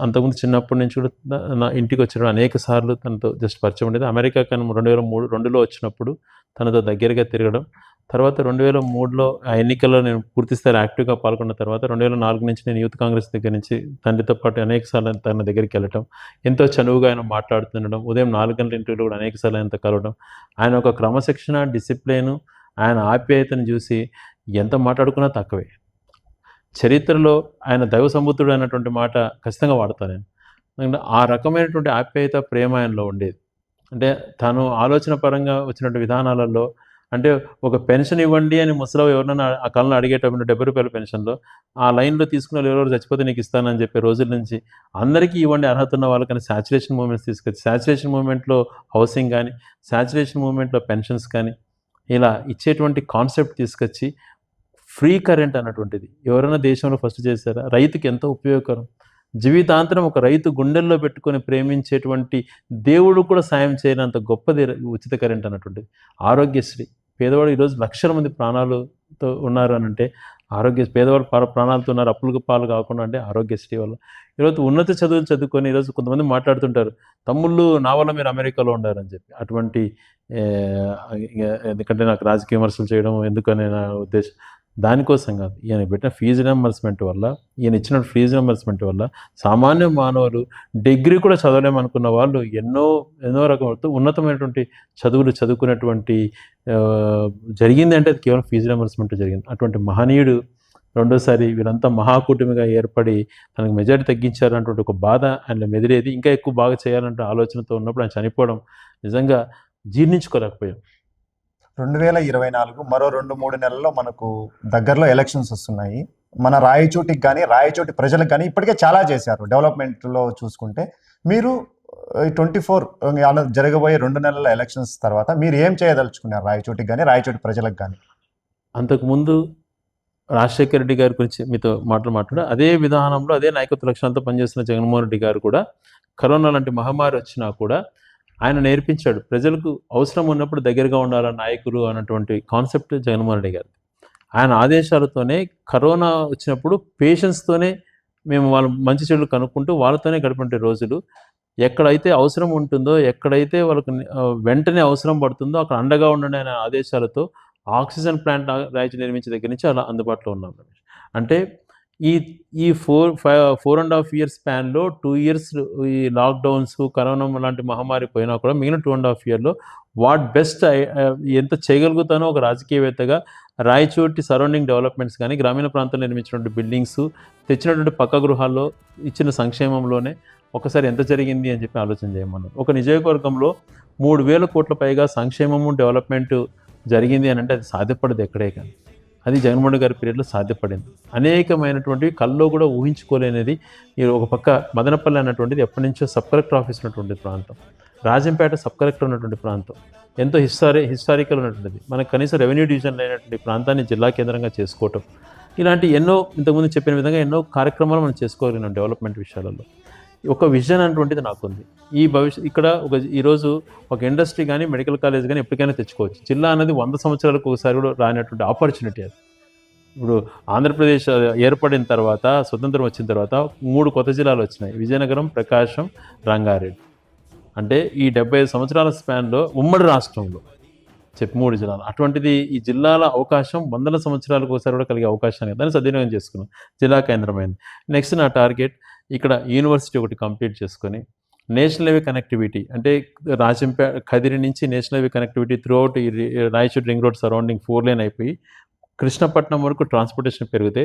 అంతకుముందు చిన్నప్పటి నుంచి కూడా నా ఇంటికి వచ్చినప్పుడు అనేక సార్లు తనతో జస్ట్ పరిచయం ఉండేది. అమెరికా కానీ 2002లో వచ్చినప్పుడు తనతో దగ్గరగా తిరగడం, తర్వాత 2003లో ఆ ఎన్నికల్లో నేను పూర్తి స్థాయి యాక్టివ్గా పాల్గొన్న తర్వాత 2004 నుంచి నేను యూత్ కాంగ్రెస్ దగ్గర నుంచి తండ్రితో పాటు అనేక సార్లు తన దగ్గరికి వెళ్ళటం, ఎంతో చనువుగా ఆయన మాట్లాడుతుండడం, ఉదయం 4 గంటల ఇంటర్వ్యూలో కూడా అనేక సార్లు ఆయనతో కలవడం, ఆయన ఒక క్రమశిక్షణ, డిసిప్లిన్, ఆయన ఆప్యాయతను చూసి ఎంత మాట్లాడుకున్నా తక్కువే. చరిత్రలో ఆయన దైవ సంబుద్ధుడు అన్నటువంటి మాట ఖచ్చితంగా వాడతాను నేను. ఆ రకమైనటువంటి ఆప్యాయత, ప్రేమ ఆయనలో ఉండేది. అంటే తను ఆలోచన పరంగా వచ్చినటువంటి విధానాలలో, అంటే ఒక పెన్షన్ ఇవ్వండి అని ముసలివాళ్ళు ఎవరినైనా ఆ కాలంలో అడిగేటప్పుడు 70 రూపాయల పెన్షన్లో ఆ లైన్లో తీసుకున్న వాళ్ళు ఎవరెవరు చచ్చిపోతే నీకు ఇస్తానని చెప్పే రోజుల నుంచి అందరికీ ఇవ్వండి అర్హత ఉన్న వాళ్ళకని శాచురేషన్ మూమెంట్స్ తీసుకొచ్చి, శాచురేషన్ మూమెంట్లో హౌసింగ్ కానీ, శాచురేషన్ మూమెంట్లో పెన్షన్స్ కానీ ఇలా ఇచ్చేటువంటి కాన్సెప్ట్ తీసుకొచ్చి ఫ్రీ కరెంట్ అన్నటువంటిది ఎవరైనా దేశంలో ఫస్ట్ చేశారా? రైతుకి ఎంతో ఉపయోగకరం. జీవితాంతరం ఒక రైతు గుండెల్లో పెట్టుకొని ప్రేమించేటువంటి దేవుడు కూడా సాయం చేయనంత గొప్పది ఉచిత కరెంట్ అన్నటువంటిది. ఆరోగ్యశ్రీ, పేదవాడు ఈరోజు లక్షల మంది ప్రాణాలతో ఉన్నారు అని అంటే పేదవాడు ప్రాణాలతో ఉన్నారు అప్పులకు పాలు కాకుండా అంటే ఆరోగ్యశ్రీ వల్ల. ఈరోజు ఉన్నత చదువులు చదువుకొని ఈరోజు కొంతమంది మాట్లాడుతుంటారు, తమ్ముళ్ళు నా వల్ల మీరు అమెరికాలో ఉండారని చెప్పి. అటువంటి ఎందుకంటే నాకు రాజకీయ విమర్శలు చేయడం ఎందుకనే నా ఉద్దేశం. దానికోసం కాదు, ఈయన పెట్టిన ఫీజు రియంబర్స్మెంట్ వల్ల, ఈయన ఇచ్చిన ఫీజు రియంబర్స్మెంట్ వల్ల సామాన్య మానవులు డిగ్రీ కూడా చదవలేమనుకున్న వాళ్ళు ఎన్నో రకమైన ఉన్నతమైనటువంటి చదువులు చదువుకున్నటువంటి జరిగింది అంటే అది కేవలం ఫీజు రియంబర్స్మెంట్ జరిగింది. అటువంటి మహనీయుడు రెండోసారి వీరంతా మహాకూటమిగా ఏర్పడి తనకు మెజారిటీ తగ్గించారు అన్నటువంటి ఒక బాధ ఆయనలో మెదిలేది. ఇంకా ఎక్కువ బాగా చేయాలంటే ఆలోచనతో ఉన్నప్పుడు ఆయన చనిపోవడం నిజంగా జీర్ణించుకోలేకపోయాం. 2024 మరో 2-3 నెలల్లో మనకు దగ్గరలో ఎలక్షన్స్ వస్తున్నాయి. మన రాయచోటికి కానీ రాయచోటి ప్రజలకు కానీ ఇప్పటికే చాలా చేశారు డెవలప్మెంట్లో చూసుకుంటే. మీరు 24 జరగబోయే 2 నెలల ఎలక్షన్స్ తర్వాత మీరు ఏం చేయదలుచుకున్నారు రాయచోటికి కానీ రాయచోటి ప్రజలకు కానీ? అంతకుముందు రాజశేఖర రెడ్డి గారి గురించి మీతో మాట్లాడు అదే విధానంలో అదే నాయకత్వ లక్షణాలతో పనిచేస్తున్న జగన్మోహన్ రెడ్డి గారు కూడా కరోనా లాంటి మహమ్మారి వచ్చినా కూడా ఆయన నేర్పించాడు, ప్రజలకు అవసరం ఉన్నప్పుడు దగ్గరగా ఉండాలన్న నాయకులు అన్నటువంటి కాన్సెప్ట్ జగన్మోహన్ రెడ్డి గారు. ఆయన ఆదేశాలతోనే కరోనా వచ్చినప్పుడు పేషెంట్స్తోనే మేము వాళ్ళ మంచి చెడులు కనుక్కుంటూ వాళ్ళతోనే గడిపే రోజులు. ఎక్కడైతే అవసరం ఉంటుందో, ఎక్కడైతే వాళ్ళకు వెంటనే అవసరం పడుతుందో అక్కడ అండగా ఉండండి అనే ఆదేశాలతో ఆక్సిజన్ ప్లాంట్ రాయచూరు నిర్మించే దగ్గర నుంచి అలా అందుబాటులో ఉన్నాం. అంటే ఈ 4.5 years స్పాన్లో 2 years ఈ లాక్డౌన్స్, కరోనా లాంటి మహమ్మారి పోయినా కూడా మిగిలిన 2.5 yearలో వాట్ బెస్ట్ ఎంత చేయగలుగుతానో ఒక రాజకీయవేత్తగా రాయచోటి సరౌండింగ్ డెవలప్మెంట్స్ కానీ, గ్రామీణ ప్రాంతంలో నిర్మించినటువంటి బిల్డింగ్స్, తెచ్చినటువంటి పక్క గృహాల్లో ఇచ్చిన సంక్షేమంలోనే ఒకసారి ఎంత జరిగింది అని చెప్పి ఆలోచన చేయమన్నారు. ఒక నియోజకవర్గంలో 3,000 కోట్ల పైగా సంక్షేమము, డెవలప్మెంట్ జరిగింది అని అంటే అది సాధ్యపడదు ఎక్కడే కానీ. అది జగన్మోహన్ రెడ్డి గారి పీరియడ్లో సాధ్యపడింది. అనేకమైనటువంటివి కల్లో కూడా ఊహించుకోలేనిది. ఈ ఒక పక్క మదనపల్లి అన్నటువంటిది ఎప్పటి నుంచో సబ్ కలెక్టర్ ఆఫీస్ ఉన్నటువంటి ప్రాంతం, రాజంపేట సబ్ కలెక్టర్ ఉన్నటువంటి ప్రాంతం, ఎంతో హిస్టారికల్ ఉన్నటువంటిది. మనకు కనీసం రెవెన్యూ డివిజన్ అయినటువంటి ప్రాంతాన్ని జిల్లా కేంద్రంగా చేసుకోవటం, ఇలాంటి ఎన్నో ఇంతకుముందు చెప్పిన విధంగా ఎన్నో కార్యక్రమాలు మనం చేసుకోగలిగినాం డెవలప్మెంట్ విషయాలలో. ఒక విజన్ అటువంటిది నాకుంది. ఈ ఇక్కడ ఈరోజు ఒక ఇండస్ట్రీ కానీ మెడికల్ కాలేజ్ కానీ ఎప్పటికైనా తెచ్చుకోవచ్చు. జిల్లా అనేది 100 సంవత్సరాలకు ఒకసారి కూడా రానటువంటి ఆపర్చునిటీ అది. ఇప్పుడు ఆంధ్రప్రదేశ్ ఏర్పడిన తర్వాత, స్వతంత్రం వచ్చిన తర్వాత 3 కొత్త జిల్లాలు వచ్చినాయి: విజయనగరం, ప్రకాశం, రంగారెడ్డి. అంటే ఈ 75 సంవత్సరాల స్పాన్లో ఉమ్మడి రాష్ట్రంలో 3 జిల్లాలు. అటువంటిది ఈ జిల్లాల అవకాశం 100 సంవత్సరాలకు ఒకసారి కూడా కలిగే అవకాశాన్ని దాన్ని సద్వినియోగం చేసుకున్నాం. జిల్లా కేంద్రమైంది. నెక్స్ట్ నా టార్గెట్ ఇక్కడ యూనివర్సిటీ ఒకటి కంప్లీట్ చేసుకొని నేషనల్ హైవే కనెక్టివిటీ, అంటే కదిరి నుంచి national highway connectivity throughout ఈ Raichur ring road surrounding 4 lane అయిపోయి కృష్ణపట్నం వరకు ట్రాన్స్పోర్టేషన్ పెరిగితే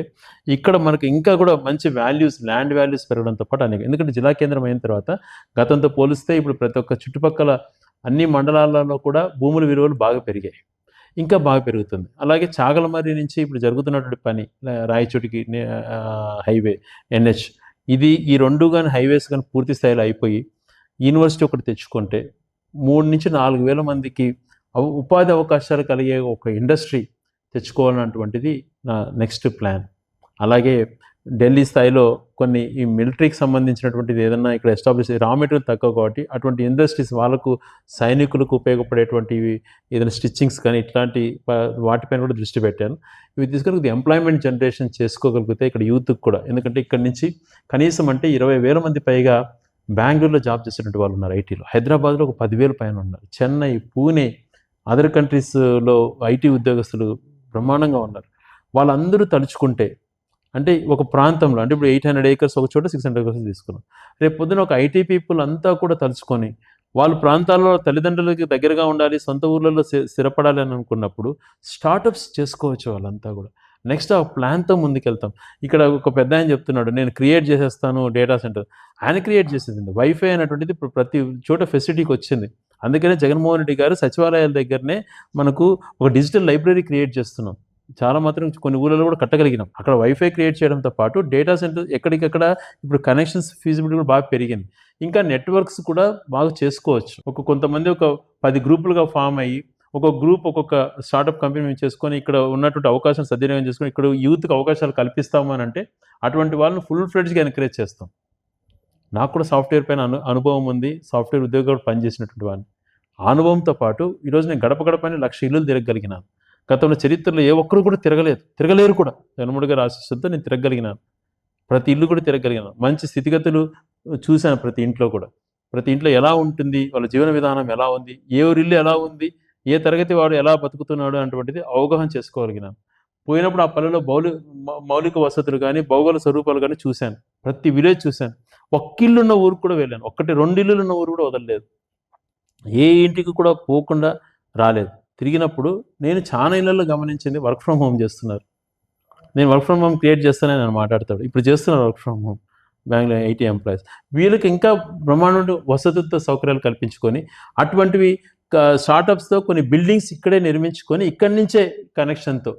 ఇక్కడ మనకు ఇంకా కూడా మంచి వాల్యూస్, ల్యాండ్ వాల్యూస్ పెరగడంతో పాటు అనేక, ఎందుకంటే జిల్లా కేంద్రం అయిన తర్వాత గతంతో పోలిస్తే ఇప్పుడు ప్రతి ఒక్క చుట్టుపక్కల అన్ని మండలాలలో కూడా భూముల విలువలు బాగా పెరిగాయి, ఇంకా బాగా పెరుగుతుంది. అలాగే చాగలమర్రి నుంచి ఇప్పుడు జరుగుతున్నటువంటి పని రాయచోటికి హైవే NH, ఈ 2 కానీ హైవేస్ కానీ పూర్తి స్థాయిలో అయిపోయి యూనివర్సిటీ ఒకటి తెచ్చుకుంటే 3 నుంచి 4 వేల మందికి ఉపాధి అవకాశాలు కలిగే ఒక ఇండస్ట్రీ తెచ్చుకోవాలన్నటువంటిది నా నెక్స్ట్ ప్లాన్. అలాగే ఢిల్లీ స్థాయిలో కొన్ని ఈ మిలిటరీకి సంబంధించినటువంటిది ఏదన్నా ఇక్కడ ఎస్టాబ్లిష్, రా మెటీరియల్ తక్కువ కాబట్టి అటువంటి ఇండస్ట్రీస్ వాళ్ళకు, సైనికులకు ఉపయోగపడేటువంటివి ఏదైనా స్టిచ్చింగ్స్ కానీ ఇట్లాంటి వాటిపైన కూడా దృష్టి పెట్టాను. ఇవి తీసుకొని ఎంప్లాయ్మెంట్ జనరేషన్ చేసుకోగలిగితే ఇక్కడ యూత్కి కూడా, ఎందుకంటే ఇక్కడ నుంచి కనీసం అంటే 20,000 మంది పైగా బెంగళూరులో జాబ్ చేసేటువంటి వాళ్ళు ఉన్నారు ఐటీలో, హైదరాబాద్లో ఒక 10,000 పైన ఉన్నారు, చెన్నై, పూణే, అదర్ కంట్రీస్లో ఐటీ ఉద్యోగస్తులు బ్రహ్మాండంగా ఉన్నారు. వాళ్ళందరూ తలుచుకుంటే, అంటే ఒక ప్రాంతంలో, అంటే ఇప్పుడు 800 acres ఒక చోట 600 acres తీసుకున్నాం. రేపు పొద్దున ఒక ఐటీ పీపుల్ అంతా కూడా తలుచుకొని వాళ్ళ ప్రాంతాల్లో తల్లిదండ్రులకి దగ్గరగా ఉండాలి, సొంత ఊర్లలో స్థిరపడాలి అని అనుకున్నప్పుడు స్టార్టప్స్ చేసుకోవచ్చు వాళ్ళంతా కూడా. నెక్స్ట్ ఆ ప్లాన్తో ముందుకెళ్తాం. ఇక్కడ ఒక పెద్ద ఆయన చెప్తున్నాడు, నేను క్రియేట్ చేసేస్తాను డేటా సెంటర్. ఆయన క్రియేట్ చేసేది వైఫై అనేటువంటిది ఇప్పుడు ప్రతి చోట ఫెసిలిటీకి వచ్చింది. అందుకనే జగన్మోహన్ రెడ్డి గారు సచివాలయాల దగ్గరనే మనకు ఒక డిజిటల్ లైబ్రరీ క్రియేట్ చేస్తున్నాం. చాలా మాత్రం కొన్ని ఊళ్ళలో కూడా కట్టగలిగినాం. అక్కడ వైఫై క్రియేట్ చేయడంతో పాటు డేటా సెంటర్ ఎక్కడికక్కడ ఇప్పుడు కనెక్షన్స్ ఫీజిబిలిటీ కూడా బాగా పెరిగింది. ఇంకా నెట్వర్క్స్ కూడా బాగా చేసుకోవచ్చు. కొంతమంది ఒక 10 గ్రూపులుగా ఫామ్ అయ్యి ఒక్కొక్క గ్రూప్ ఒక్కొక్క స్టార్టప్ కంపెనీ మేము చేసుకొని ఇక్కడ ఉన్నటువంటి అవకాశం సద్వినియోగం చేసుకొని ఇక్కడ యూత్కి అవకాశాలు కల్పిస్తాము అని అంటే అటువంటి వాళ్ళని ఫుల్ ఫ్లెడ్జ్గా ఎంకరేజ్ చేస్తాం. నాకు కూడా సాఫ్ట్వేర్ పైన అనుభవం ఉంది, సాఫ్ట్వేర్ ఉద్యోగాలు పనిచేసినటువంటి వాడిని. ఆ అనుభవంతో పాటు ఈరోజు నేను గడప గడపని 1,00,000 ఇల్లులు తిరగలిగినాను. గతంలో చరిత్రలో ఏ ఒక్కరు కూడా తిరగలేరు కూడా. జగన్మోహన్ గారి ఆశీస్సులతో నేను తిరగలిగినాను. ప్రతి ఇల్లు కూడా తిరగలిగినాను. మంచి స్థితిగతులు చూశాను ప్రతి ఇంట్లో కూడా. ప్రతి ఇంట్లో ఎలా ఉంటుంది, వాళ్ళ జీవన విధానం ఎలా ఉంది, ఏ ఊరిల్లు ఎలా ఉంది, ఏ తరగతి వాడు ఎలా బతుకుతున్నాడు అటువంటిది అవగాహన చేసుకోగలిగినాను. పోయినప్పుడు ఆ పల్లెలో మౌలిక వసతులు కానీ, భౌగోళిక స్వరూపాలు కానీ చూశాను. ప్రతి విలేజ్ చూశాను. ఒక్కిల్లు ఉన్న ఊరు కూడా వెళ్ళాను. 1-2 ఇల్లులు ఉన్న ఊరు కూడా వదలలేదు. ఏ ఇంటికి కూడా పోకుండా రాలేదు. తిరిగినప్పుడు నేను చాలా ఇళ్లలో గమనించింది, వర్క్ ఫ్రమ్ హోమ్ చేస్తున్నారు. నేను వర్క్ ఫ్రమ్ హోమ్ క్రియేట్ చేస్తానని నేను మాట్లాడతాడు. ఇప్పుడు చేస్తున్నారు work from home Bengaluru IT employees. వీళ్ళకి ఇంకా బ్రహ్మాండ వసతులతో సౌకర్యాలు కల్పించుకొని అటువంటివి స్టార్టప్స్తో కొన్ని బిల్డింగ్స్ ఇక్కడే నిర్మించుకొని ఇక్కడి నుంచే కనెక్షన్తో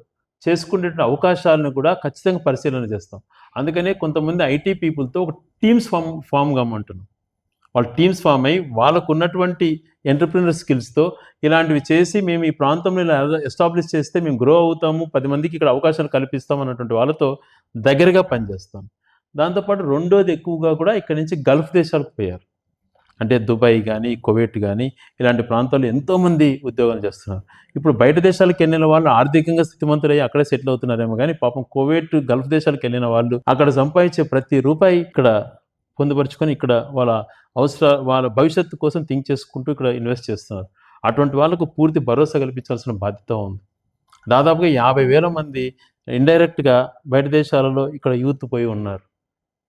చేసుకునే అవకాశాలను కూడా ఖచ్చితంగా పరిశీలన చేస్తాం. అందుకనే కొంతమంది ఐటీ పీపుల్తో ఒక టీమ్స్ ఫామ్ కామంటున్నాం. వాళ్ళు టీమ్స్ ఫామ్ అయ్యి వాళ్ళకు ఉన్నటువంటి ఎంటర్ప్రినర్ స్కిల్స్తో ఇలాంటివి చేసి మేము ఈ ప్రాంతంలో ఇలా ఎస్టాబ్లిష్ చేస్తే మేము గ్రో అవుతాము, 10 మందికి ఇక్కడ అవకాశాలు కల్పిస్తాం అన్నటువంటి వాళ్ళతో దగ్గరగా పనిచేస్తాం. దాంతోపాటు రెండోది ఎక్కువగా కూడా ఇక్కడి నుంచి గల్ఫ్ దేశాలకు పోయారు. అంటే దుబాయ్ కానీ, కువైట్ కానీ ఇలాంటి ప్రాంతాల్లో ఎంతోమంది ఉద్యోగాలు చేస్తున్నారు. ఇప్పుడు బయట దేశాలకు వెళ్ళిన వాళ్ళు ఆర్థికంగా స్థితిమంతులయ్యి అక్కడే సెటిల్ అవుతున్నారేమో కానీ పాపం కువైట్, గల్ఫ్ దేశాలకు వెళ్ళిన వాళ్ళు అక్కడ సంపాదించే ప్రతి రూపాయి ఇక్కడ పొందుపరుచుకొని ఇక్కడ వాళ్ళ భవిష్యత్తు కోసం థింక్ చేసుకుంటూ ఇక్కడ ఇన్వెస్ట్ చేస్తున్నారు. అటువంటి వాళ్ళకు పూర్తి భరోసా కల్పించాల్సిన బాధ్యత ఉంది. దాదాపుగా 50,000 మంది ఇండైరెక్ట్గా బయట దేశాలలో ఇక్కడ యూత్ పోయి ఉన్నారు.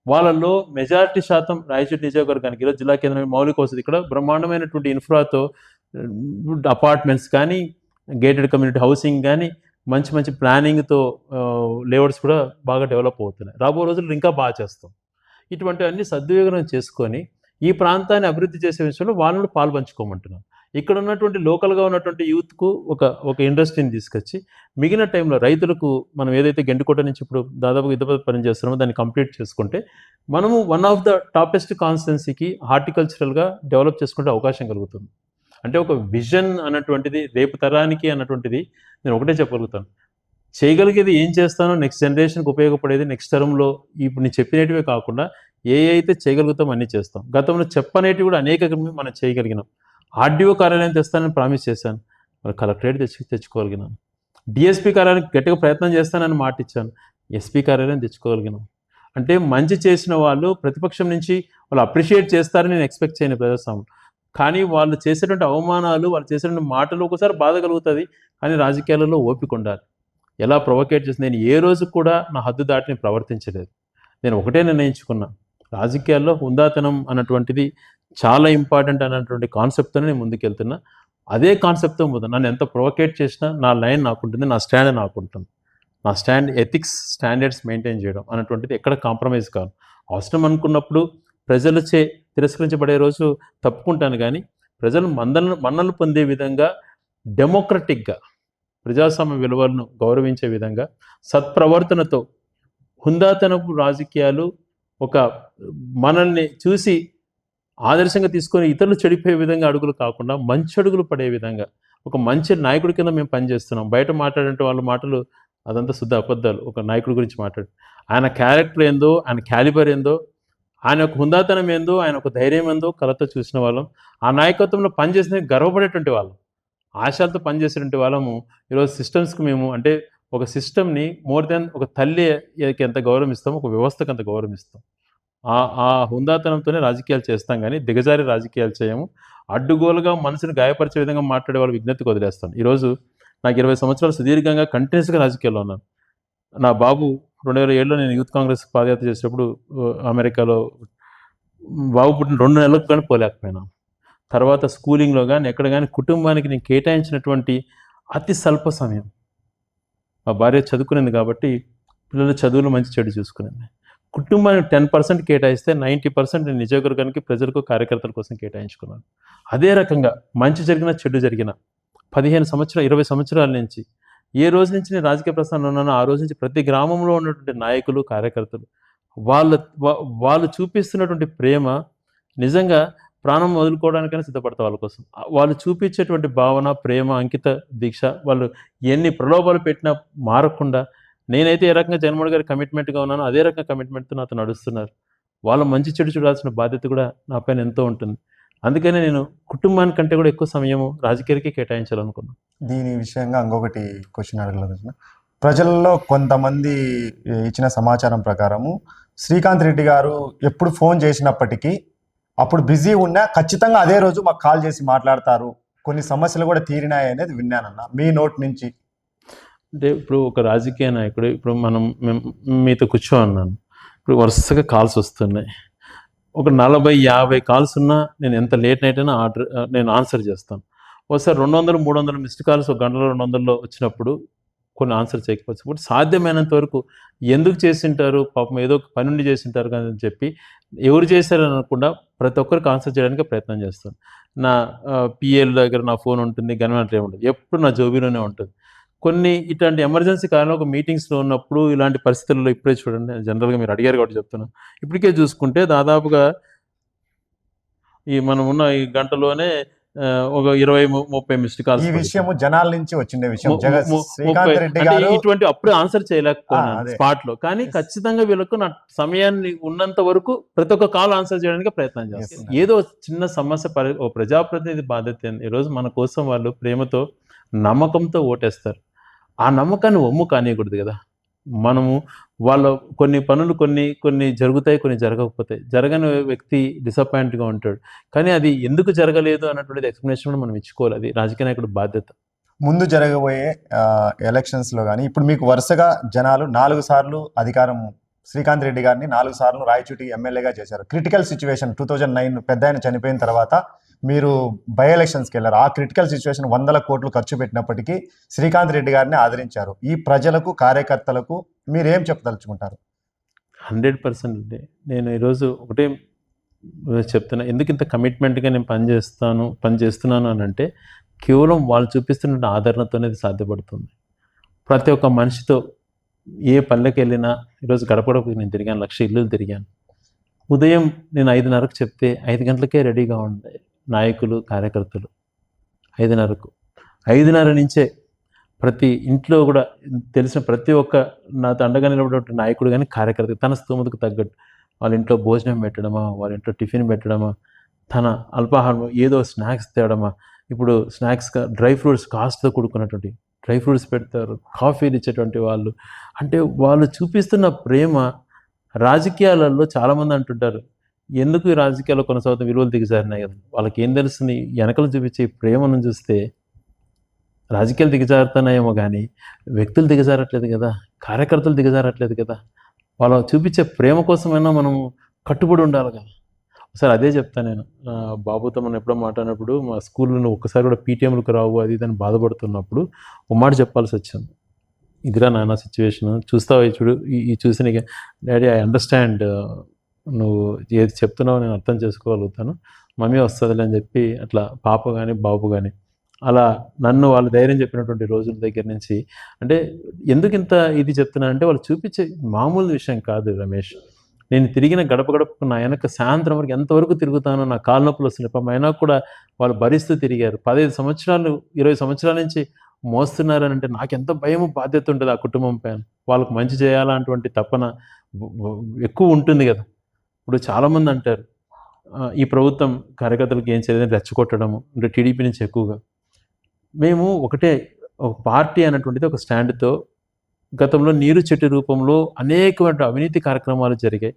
వాళ్ళల్లో మెజారిటీ శాతం రాయచూరు నియోజకవర్గానికి ఈరోజు జిల్లా కేంద్రం మౌలిక వసతి ఇక్కడ బ్రహ్మాండమైనటువంటి ఇన్ఫ్రాతో అపార్ట్మెంట్స్ కానీ, గేటెడ్ కమ్యూనిటీ హౌసింగ్ కానీ, మంచి మంచి ప్లానింగ్తో లేఅవుట్స్ కూడా బాగా డెవలప్ అవుతున్నాయి. రాబో రోజుల్లో ఇంకా బాగా చేస్తాం. ఇటువంటివన్నీ సద్వినియోగం చేసుకొని ఈ ప్రాంతాన్ని అభివృద్ధి చేసే విషయంలో వాళ్ళని పాల్పంచుకోమంటున్నాం. ఇక్కడ ఉన్నటువంటి లోకల్గా ఉన్నటువంటి యూత్కు ఒక ఇండస్ట్రీని తీసుకొచ్చి మిగిలిన టైంలో రైతులకు మనం ఏదైతే గెంటుకోట నుంచి ఇప్పుడు దాదాపు యుద్ధ పని చేస్తున్నామో దాన్ని కంప్లీట్ చేసుకుంటే మనము వన్ ఆఫ్ ద టాపెస్ట్ కాన్స్టెన్సీకి హార్టికల్చరల్గా డెవలప్ చేసుకుంటే అవకాశం కలుగుతుంది. అంటే ఒక విజన్ అన్నటువంటిది రేపు తరానికి అన్నటువంటిది నేను ఒకటే చెప్పగలుగుతాను. చేయగలిగేది ఏం చేస్తానో నెక్స్ట్ జనరేషన్కి ఉపయోగపడేది నెక్స్ట్ తరంలో ఇప్పుడు నేను చెప్పినటివే కాకుండా ఏ అయితే చేయగలుగుతాం అన్నీ చేస్తాం. గతంలో చెప్పనేటివి కూడా అనేక మనం చేయగలిగినాం. ఆర్డీఓ కార్యాలయం తెస్తానని ప్రామిస్ చేశాను, కలెక్టరేట్ తెచ్చుకోగలిగినాను. డిఎస్పీ కార్యాలయానికి గట్టిగా ప్రయత్నం చేస్తానని మాట ఇచ్చాను, ఎస్పీ కార్యాలయం తెచ్చుకోగలిగినాం. అంటే మంచి చేసిన వాళ్ళు ప్రతిపక్షం నుంచి వాళ్ళు అప్రిషియేట్ చేస్తారని నేను ఎక్స్పెక్ట్ చేయను ప్రజాస్వామ్యం. కానీ వాళ్ళు చేసేటువంటి అవమానాలు, వాళ్ళు చేసేటువంటి మాటలు ఒకసారి బాధ కలుగుతుంది. కానీ రాజకీయాలలో ఓపిక ఉండాలి. ఎలా ప్రొవోకేట్ చేసి నేను ఏ రోజు కూడా నా హద్దు దాటిని ప్రవర్తించలేదు. నేను ఒకటే నిర్ణయించుకున్నా, రాజకీయాల్లో హుందాతనం అన్నటువంటిది చాలా ఇంపార్టెంట్ అన్నటువంటి కాన్సెప్ట్తో నేను ముందుకెళ్తున్నా. అదే కాన్సెప్ట్తో ముందు నన్ను ఎంత ప్రొవోకేట్ చేసినా నా లైన్ నాకుంటుంది, నా స్టాండ్ నాకుంటుంది. నా స్టాండ్ ఎథిక్స్ స్టాండర్డ్స్ మెయింటైన్ చేయడం అన్నటువంటిది ఎక్కడ కాంప్రమైజ్ కాదు. అవసరం అనుకున్నప్పుడు ప్రజలచే తిరస్కరించబడే రోజు తప్పుకుంటాను, కానీ ప్రజలు మన్నలు పొందే విధంగా డెమోక్రటిక్గా ప్రజాస్వామ్య విలువలను గౌరవించే విధంగా సత్ప్రవర్తనతో హుందాతనపు రాజకీయాలు ఒక మనల్ని చూసి ఆదర్శంగా తీసుకొని ఇతరులు చెడిపోయే విధంగా అడుగులు కాకుండా మంచి అడుగులు పడే విధంగా ఒక మంచి నాయకుడి కింద మేము పనిచేస్తున్నాం. బయట మాట్లాడే వాళ్ళ మాటలు అదంతా శుద్ధ అబద్ధాలు. ఒక నాయకుడి గురించి మాట్లాడు, ఆయన క్యారెక్టర్ ఏందో, ఆయన క్యాలిబర్ ఏందో, ఆయన ఒక హుందాతనం ఏందో, ఆయన ఒక ధైర్యం ఏందో కళతో చూసిన వాళ్ళం. ఆ నాయకత్వంలో పనిచేసిన గర్వపడేటువంటి వాళ్ళం, ఆశలతో పనిచేసేటువంటి వాళ్ళము. ఈరోజు సిస్టమ్స్కి మేము అంటే ఒక సిస్టమ్ని మోర్ దెన్ ఒక తల్లికి ఎంత గౌరవం ఇస్తామో ఒక వ్యవస్థకు అంత గౌరవం ఇస్తాం. ఆ హుందాతనంతోనే రాజకీయాలు చేస్తాం, కానీ దిగజారి రాజకీయాలు చేయము. అడ్డుగోలుగా మనసుని గాయపరిచే విధంగా మాట్లాడే వాళ్ళ విజ్ఞప్తికి వదిలేస్తాను. ఈరోజు నాకు 20 సంవత్సరాలు సుదీర్ఘంగా కంటిన్యూస్గా రాజకీయాల్లో ఉన్నాను. నా బాబు 2007లో నేను యూత్ కాంగ్రెస్ పాదయాత్ర చేసేటప్పుడు అమెరికాలో బాబు పుట్టిన 2 నెలలకు కానీ పోలేకపోయినాను. తర్వాత స్కూలింగ్లో కానీ ఎక్కడ కానీ కుటుంబానికి నేను కేటాయించినటువంటి అతి స్వల్ప సమయం, మా భార్య చదువుకునేది కాబట్టి పిల్లల చదువులు మంచి చెడు చూసుకునేది. కుటుంబానికి 10% కేటాయిస్తే 90% నేను నిజవర్గానికి, ప్రజలకు, కార్యకర్తల కోసం కేటాయించుకున్నాను. అదే రకంగా మంచి జరిగిన చెడు జరిగిన 15 సంవత్సరాలు 20 సంవత్సరాల నుంచి ఏ రోజు నుంచి నేను రాజకీయ ప్రస్థానంలో ఉన్నానో ఆ రోజు నుంచి ప్రతి గ్రామంలో ఉన్నటువంటి నాయకులు, కార్యకర్తలు వాళ్ళు చూపిస్తున్నటువంటి ప్రేమ నిజంగా ప్రాణం వదులుకోవడానికైనా సిద్ధపడతా వాళ్ళ కోసం. వాళ్ళు చూపించేటువంటి భావన, ప్రేమ, అంకిత దీక్ష, వాళ్ళు ఎన్ని ప్రలోభాలు పెట్టినా మారకుండా నేనైతే ఏ రకంగా జగన్మోహన్ గారి కమిట్మెంట్గా ఉన్నానో అదే రకంగా కమిట్మెంట్తో నాతో నడుస్తున్నారు. వాళ్ళ మంచి చెడు చూడాల్సిన బాధ్యత కూడా నా పైన ఎంతో ఉంటుంది. అందుకనే నేను కుటుంబానికంటే కూడా ఎక్కువ సమయము రాజకీయాలకి కేటాయించాలనుకున్నాను. దీని విషయంగా ఇంకొకటి క్వశ్చన్ అడగలేదు. ప్రజల్లో కొంతమంది ఇచ్చిన సమాచారం ప్రకారము శ్రీకాంత్ రెడ్డి గారు ఎప్పుడు ఫోన్ చేసినప్పటికీ అప్పుడు బిజీ ఉన్నా ఖచ్చితంగా అదే రోజు మాకు కాల్ చేసి మాట్లాడతారు, కొన్ని సమస్యలు కూడా తీరినాయి అనేది విన్నానన్న మీ నోట్ నుంచి. అంటే ఇప్పుడు ఒక రాజకీయ నాయకుడు, ఇప్పుడు మేము మీతో కూర్చోన్నాను, ఇప్పుడు వరుసగా కాల్స్ వస్తున్నాయి. ఒక 40-50 కాల్స్ ఉన్నా నేను ఎంత లేట్ నైట్ అయినా నేను ఆన్సర్ చేస్తాను. ఒకసారి 200-300 మిస్డ్ కాల్స్ ఒక గంటలో 200లో వచ్చినప్పుడు కొన్ని ఆన్సర్ చేయకపోవచ్చు. ఇప్పుడు సాధ్యమైనంత వరకు ఎందుకు చేసింటారు, పాపం ఏదో ఒక పని ఉండి చేసింటారు కానీ అని చెప్పి ఎవరు చేశారని అనకుండా ప్రతి ఒక్కరికి ఆన్సర్ చేయడానికి ప్రయత్నం చేస్తాను. నా పిఏల దగ్గర నా ఫోన్ ఉంటుంది, గవర్నమెంట్ ఉంటుంది, ఎప్పుడు నా జోబీలోనే ఉంటుంది. కొన్ని ఇట్లాంటి ఎమర్జెన్సీ కారణం ఒక మీటింగ్స్లో ఉన్నప్పుడు ఇలాంటి పరిస్థితుల్లో ఇప్పుడే చూడండి, జనరల్గా మీరు అడిగారు కాబట్టి చెప్తున్నాను. ఇప్పటికే చూసుకుంటే దాదాపుగా మనం ఉన్న ఈ గంటలోనే ఒక 20-30 మిస్డ్ కాల్స్. ఈ విషయం జనాల నుంచి వచ్చిండే విషయం. శ్రీకాంత్ రెడ్డి గారు ఇటువంటి అప్పుడే ఆన్సర్ చేయలేకపోయాను స్పాట్ లో, కానీ ఖచ్చితంగా వీళ్ళకు నా సమయాన్ని ఉన్నంత వరకు ప్రతి ఒక్క కాల్ ఆన్సర్ చేయడానికి ప్రయత్నం చేస్తాను. ఏదో చిన్న సమస్య ఓ ప్రజాప్రతినిధి బాధ్యత. ఈరోజు మన కోసం వాళ్ళు ప్రేమతో, నమ్మకంతో ఓటేస్తారు. ఆ నమ్మకాన్ని ఒమ్ము కానియకూడదు కదా. మనము వాళ్ళ కొన్ని పనులు కొన్ని జరుగుతాయి, కొన్ని జరగకపోతాయి. జరగని వ్యక్తి డిసప్పాయింట్గా ఉంటాడు, కానీ అది ఎందుకు జరగలేదు అన్నటువంటిది ఎక్స్ప్లెనేషన్ కూడా మనం ఇచ్చుకోవాలి. అది రాజకీయ నాయకుడు బాధ్యత. ముందు జరగబోయే ఎలక్షన్స్లో కానీ ఇప్పుడు మీకు వరుసగా జనాలు 4 సార్లు అధికారం, శ్రీకాంత్ రెడ్డి గారిని 4 సార్లు రాయచూటికి ఎమ్మెల్యేగా చేశారు. క్రిటికల్ సిచ్యువేషన్ 2009 పెద్ద ఆయన చనిపోయిన తర్వాత మీరు బై ఎలక్షన్స్కి వెళ్ళారు. ఆ క్రిటికల్ సిచ్యువేషన్ 100 కోట్లు ఖర్చు పెట్టినప్పటికీ శ్రీకాంత్ రెడ్డి గారిని ఆదరించారు. ఈ ప్రజలకు, కార్యకర్తలకు మీరు ఏం చెప్పదలుచుకుంటారు? 100% నేను ఈరోజు ఒకటే చెప్తున్నా, ఎందుకు ఇంత కమిట్మెంట్గా నేను పనిచేస్తున్నాను అని అంటే కేవలం వాళ్ళు చూపిస్తున్న ఆదరణతోనే ఇది సాధ్యపడుతుంది. ప్రతి ఒక్క మనిషితో ఏ పల్లెకి వెళ్ళినా, ఈరోజు గడపడకు నేను తిరిగాను, 1,00,000 ఇల్లులు తిరిగాను. ఉదయం నేను 5:30కు చెప్తే 5 గంటలకే రెడీగా ఉండే నాయకులు, కార్యకర్తలు. 5:30కు 5:30 నుంచే ప్రతి ఇంట్లో కూడా తెలిసిన ప్రతి ఒక్క నాతో అండగా నిలబడే నాయకుడు కానీ, కార్యకర్త తన స్తోమతకు తగ్గట్టు వాళ్ళ ఇంట్లో భోజనం పెట్టడమా, వాళ్ళ ఇంట్లో టిఫిన్ పెట్టడమా, తన అల్పాహారం ఏదో స్నాక్స్ తేవడమా. ఇప్పుడు స్నాక్స్గా డ్రై ఫ్రూట్స్ కాస్ట్తో కూడుకున్నటువంటి డ్రై ఫ్రూట్స్ పెడతారు, కాఫీలు ఇచ్చేటువంటి వాళ్ళు. అంటే వాళ్ళు చూపిస్తున్న ప్రేమ రాజకీయాలలో చాలామంది అంటుంటారు, ఎందుకు ఈ రాజకీయాల్లో కొనసాగుతున్న విలువలు దిగజారినాయి కదా. వాళ్ళకి ఏం తెలుస్తుంది, వెనకలు చూపించే ఈ ప్రేమను చూస్తే రాజకీయాలు దిగజారుతున్నాయేమో కానీ వ్యక్తులు దిగజారట్లేదు కదా, కార్యకర్తలు దిగజారట్లేదు కదా. వాళ్ళు చూపించే ప్రేమ కోసమైనా మనం కట్టుబడి ఉండాలి కదా. ఒకసారి అదే చెప్తాను నేను, బాబుతో మనం ఎప్పుడో మాట్లాడినప్పుడు, మా స్కూల్లో నువ్వు ఒక్కసారి కూడా పీటీఎంలకు రావు అది ఇదని బాధపడుతున్నప్పుడు ఒక మాట చెప్పాల్సి వచ్చింది. ఇదిరా నాన్న సిచ్యువేషన్, చూస్తావా చూడు ఈ చూసి నీకు డాడీ ఐ అండర్స్టాండ్, నువ్వు ఏది చెప్తున్నావో నేను అర్థం చేసుకోగలుగుతాను, మమ్మీ వస్తుందిలే అని చెప్పి అట్లా పాప కానీ బాబు కానీ అలా నన్ను వాళ్ళు ధైర్యం చెప్పినటువంటి రోజుల దగ్గర నుంచి. అంటే ఎందుకు ఇంత ఇది చెప్తున్నానంటే వాళ్ళు చూపించే మామూలు విషయం కాదు రమేష్. నేను తిరిగిన గడప గడపకు నా వెనక సాయంత్రం వరకు ఎంతవరకు తిరుగుతానో, నా కాళ్ళ నొప్పులు వస్తున్నాయి పాపం, అయినా కూడా వాళ్ళు భరిస్తూ తిరిగారు. 15 సంవత్సరాలు 20 సంవత్సరాల నుంచి మోస్తున్నారని అంటే నాకు ఎంత భయము బాధ్యత ఉంటుంది ఆ కుటుంబం పైన. వాళ్ళకు మంచి చేయాలన్నటువంటి తపన ఎక్కువ ఉంటుంది కదా. ఇప్పుడు చాలామంది అంటారు ఈ ప్రభుత్వం కార్యకర్తలకు ఏం చేయలేదని రెచ్చగొట్టడము, అంటే టీడీపీ నుంచి ఎక్కువగా. మేము ఒకటే, ఒక పార్టీ అనేటువంటిది ఒక స్టాండ్తో గతంలో నీరు చెట్టు రూపంలో అనేకమైన అవినీతి కార్యక్రమాలు జరిగాయి.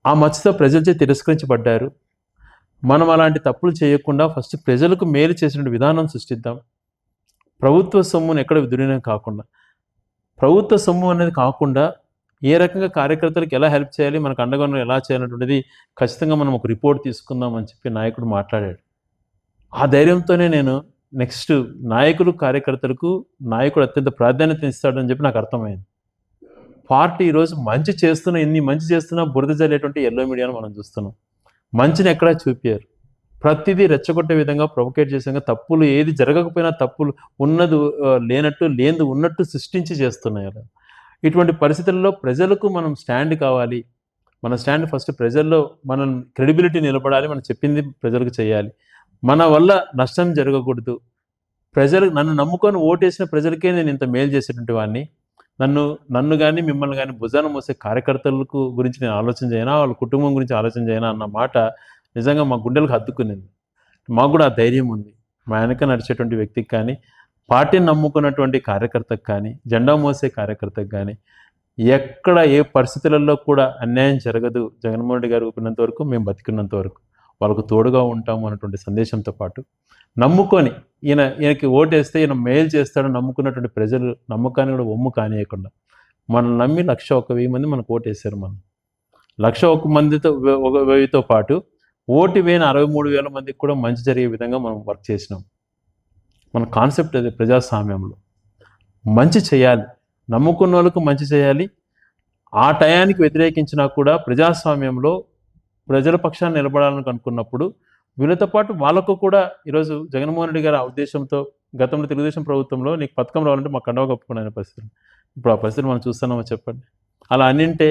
ఆ మచ్చతో ప్రజలచే తిరస్కరించబడ్డారు. మనం అలాంటి తప్పులు చేయకుండా ఫస్ట్ ప్రజలకు మేలు చేసిన విధానం సృష్టిద్దాం. ప్రభుత్వ సొమ్మును ఎక్కడ దుర్వినియోగం కాకుండా, ప్రభుత్వ సొమ్ము అనేది కాకుండా ఏ రకంగా కార్యకర్తలకు ఎలా హెల్ప్ చేయాలి, మనకు అండగా ఎలా చేయాలనేటువంటిది ఖచ్చితంగా మనం ఒక రిపోర్ట్ తీసుకుందాం అని చెప్పి నాయకుడు మాట్లాడాడు. ఆ ధైర్యంతోనే నేను నెక్స్ట్ నాయకులు కార్యకర్తలకు నాయకుడు అత్యంత ప్రాధాన్యత ఇస్తాడని చెప్పి నాకు అర్థమైంది. పార్టీ ఈరోజు మంచి చేస్తున్నా, ఎన్ని మంచి చేస్తున్నా బురద జల్లేటువంటి ఎల్లో మీడియాను మనం చూస్తున్నాం. మంచిని ఎక్కడా చూపారు, ప్రతిదీ రెచ్చగొట్టే విధంగా ప్రొవోకేట్ చేసే విధంగా, తప్పులు ఏది జరగకపోయినా తప్పులు ఉన్నది లేనట్టు, లేనిది ఉన్నట్టు సృష్టించి చేస్తున్నాయి అలా. ఇటువంటి పరిస్థితుల్లో ప్రజలకు మనం స్టాండ్ కావాలి. మన స్టాండ్ ఫస్ట్ ప్రజల్లో మనం క్రెడిబిలిటీ నిలబడాలి, మనం చెప్పింది ప్రజలకు చేయాలి. మన వల్ల నష్టం జరగకూడదు. ప్రజలు నన్ను నమ్ముకొని ఓటేసిన ప్రజలకే నేను ఇంత మేలు చేసేటువంటి వాడిని, నన్ను కానీ మిమ్మల్ని కానీ భుజాన మోసే కార్యకర్తలకు గురించి నేను ఆలోచన చేయనా, వాళ్ళ కుటుంబం గురించి ఆలోచన చేయనా అన్న మాట నిజంగా మా గుండెలకు హత్తుకునేది. మాకు కూడా ఆ ధైర్యం ఉంది. మా వెనక నడిచేటువంటి వ్యక్తికి కానీ, పార్టీని నమ్ముకున్నటువంటి కార్యకర్తకు కానీ, జెండా మోసే కార్యకర్తకు కానీ ఎక్కడ ఏ పరిస్థితులలో కూడా అన్యాయం జరగదు. జగన్మోహన్ రెడ్డి గారు ఊపినంత వరకు, మేము బతికున్నంత వరకు వాళ్ళకు తోడుగా ఉంటాము అన్నటువంటి సందేశంతో పాటు, నమ్ముకొని ఈయనకి ఓటేస్తే ఈయన మేలు చేస్తాడని నమ్ముకున్నటువంటి ప్రజలు నమ్మకాన్ని కూడా ఒమ్ము కానియకుండా, మనం నమ్మి 1,01,000 మంది మనకు ఓటేశారు. మనం 1,01,000 మందితో 1,000తో పాటు ఓటు వేయని 63,000 మందికి కూడా మంచి జరిగే విధంగా మనం వర్క్ చేసినాం. మన కాన్సెప్ట్ అది, ప్రజాస్వామ్యంలో మంచి చేయాలి, నమ్ముకున్న వాళ్ళకు మంచి చేయాలి. ఆ టయానికి వ్యతిరేకించినా కూడా ప్రజాస్వామ్యంలో ప్రజల పక్షాన్ని నిలబడాలని అనుకున్నప్పుడు వీళ్ళతో పాటు వాళ్ళకు కూడా ఈరోజు జగన్మోహన్ రెడ్డి గారి ఆ ఉద్దేశంతో, గతంలో తెలుగుదేశం ప్రభుత్వంలో నీకు పథకం రావాలంటే మా కండవ కప్పుకునే పరిస్థితులు, ఇప్పుడు ఆ పరిస్థితులు మనం చూస్తున్నామో చెప్పండి. అలా అన్నింటే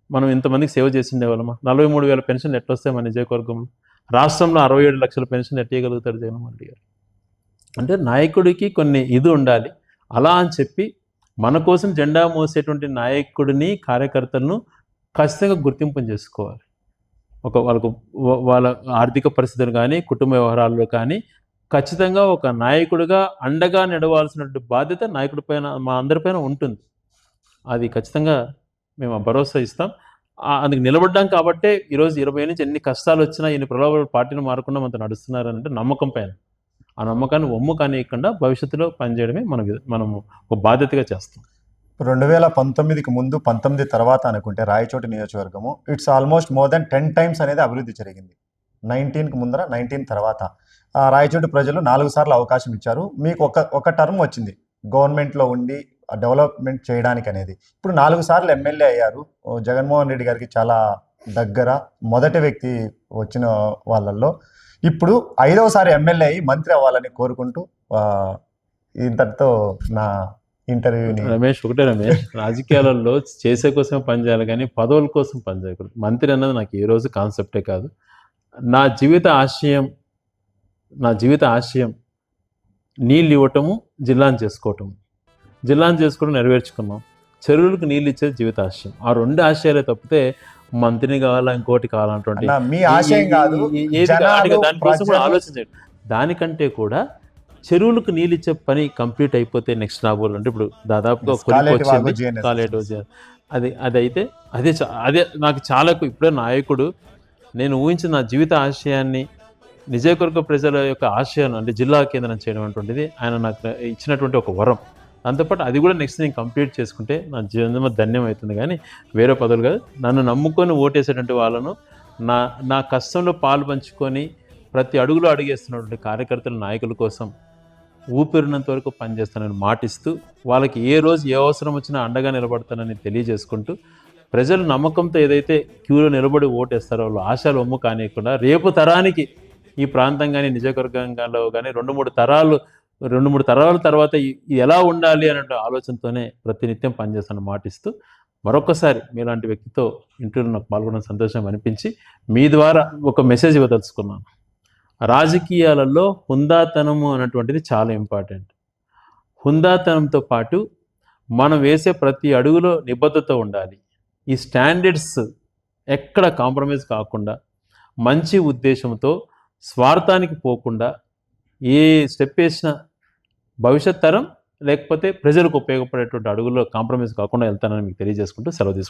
మనం ఇంతమందికి సేవ చేసిండే వాళ్ళమా? 43,000 పెన్షన్లు ఎట్లా వస్తాయి మన నియోజకవర్గంలో? రాష్ట్రంలో 67 లక్షల పెన్షన్లు ఎట్టేయగలుగుతాడు జగన్మోహన్ రెడ్డి గారు? అంటే నాయకుడికి కొన్ని ఇది ఉండాలి. అలా అని చెప్పి మన కోసం జెండా మోసేటువంటి నాయకుడిని, కార్యకర్తలను ఖచ్చితంగా గుర్తింపు చేసుకోవాలి. వాళ్ళ ఆర్థిక పరిస్థితులు కానీ, కుటుంబ వ్యవహారాల్లో కానీ ఖచ్చితంగా ఒక నాయకుడిగా అండగా నడవాల్సినటువంటి బాధ్యత నాయకుడి పైన, మా అందరిపైన ఉంటుంది. అది ఖచ్చితంగా మేము ఆ భరోసా ఇస్తాం. అందుకు నిలబడ్డాం కాబట్టే ఈరోజు 20 నుంచి ఎన్ని కష్టాలు వచ్చినా, ఎన్ని ప్రలోభాలు పార్టీని మారకుండా మనతో నడుస్తున్నారంటే నమ్మకం పైన. ఆ నమ్మకాన్ని ఒమ్ము కానియకుండా భవిష్యత్తులో పనిచేయడమే మనము ఒక బాధ్యతగా చేస్తాం. 2019కి ముందు, 19 తర్వాత అనుకుంటే రాయచోటి నియోజకవర్గము it's almost more than 10 times అనేది అభివృద్ధి జరిగింది. 19కి ముందర, 19 తర్వాత రాయచోటి ప్రజలు 4 సార్లు అవకాశం ఇచ్చారు. మీకు ఒక టర్మ్ వచ్చింది గవర్నమెంట్లో ఉండి డెవలప్మెంట్ చేయడానికి అనేది. ఇప్పుడు 4 సార్లు ఎమ్మెల్యే అయ్యారు. జగన్మోహన్ రెడ్డి గారికి చాలా దగ్గర మొదటి వ్యక్తి వచ్చిన వాళ్ళల్లో ఇప్పుడు 5వసారి ఎమ్మెల్యే అయ్యి మంత్రి అవ్వాలని కోరుకుంటూ ఇంతటితో నా ఇంటర్వ్యూని రమేష్, రాజకీయాలలో చేసే కోసమే పనిచేయాలి కానీ పదవుల కోసం పనిచేయకూడదు. మంత్రి అన్నది నాకు ఏ రోజు కాన్సెప్టే కాదు. నా జీవిత ఆశయం నీళ్ళు ఇవ్వటము, జిల్లాను చేసుకోవటం నెరవేర్చుకున్నాం. చెరువులకు నీళ్ళు ఇచ్చేది జీవిత ఆశయం. ఆ 2 ఆశయాలే తప్పితే మంత్రిని కావాలా ఇంకోటి కావాలంటే అన్న, మీ ఆశయం కాదు, దానికోసం కూడా ఆలోచించండి. దానికంటే కూడా చెరువులకు నీళ్ళు ఇచ్చే పని కంప్లీట్ అయిపోతే నెక్స్ట్ రాబోలంటే ఇప్పుడు దాదాపుగా అదైతే అదే నాకు చాలా ఇప్పుడే నాయకుడు నేను ఊహించిన నా జీవిత ఆశయాన్ని నిజవర్గ ప్రజల యొక్క ఆశయాన్ని అంటే జిల్లా కేంద్రం చేయడం అటువంటిది ఆయన నాకు ఇచ్చినటువంటి ఒక వరం. దాంతోపాటు అది కూడా నెక్స్ట్ నేను కంప్లీట్ చేసుకుంటే నా జీవనం ధన్యం అవుతుంది. కానీ వేరే పదవులు కాదు. నన్ను నమ్ముకొని ఓటేసేటువంటి వాళ్ళను నా కష్టంలో పాలు పంచుకొని ప్రతి అడుగులో అడుగేస్తున్నటువంటి కార్యకర్తల నాయకుల కోసం ఊపిరినంత వరకు పనిచేస్తానని మాటిస్తూ వాళ్ళకి ఏ రోజు ఏ అవసరం వచ్చినా అండగా నిలబడతానని తెలియజేసుకుంటూ ప్రజలు నమ్మకంతో ఏదైతే క్యూలో నిలబడి ఓటేస్తారో వాళ్ళు ఆశలు ఒమ్ము కానియకుండా రేపు తరానికి ఈ ప్రాంతం కానీ నిజవర్గంలో కానీ 2-3 తరాల తర్వాత ఎలా ఉండాలి అనే ఆలోచనతోనే ప్రతినిత్యం పనిచేస్తానని మాటిస్తూ మరొకసారి మీలాంటి వ్యక్తితో ఇంటర్వ్యూలో నాకు పాల్గొనడం సంతోషం అనిపించి మీ ద్వారా ఒక మెసేజ్ ఇవ్వదలుచుకున్నాను. రాజకీయాలలో హుందాతనము అన్నటువంటిది చాలా ఇంపార్టెంట్. హుందాతనంతో పాటు మనం వేసే ప్రతి అడుగులో నిబద్ధత ఉండాలి. ఈ స్టాండర్డ్స్ ఎక్కడ కాంప్రమైజ్ కాకుండా మంచి ఉద్దేశంతో స్వార్థానికి పోకుండా ఏ స్టెప్ వేసినా భవిష్యత్ తరం లేకపోతే ప్రజలకు ఉపయోగపడేటువంటి అడుగుల్లో కాంప్రమైజ్ కాకుండా వెళ్తానని మీకు తెలియజేసుకుంటూ సెలవు తీసుకుంటాను.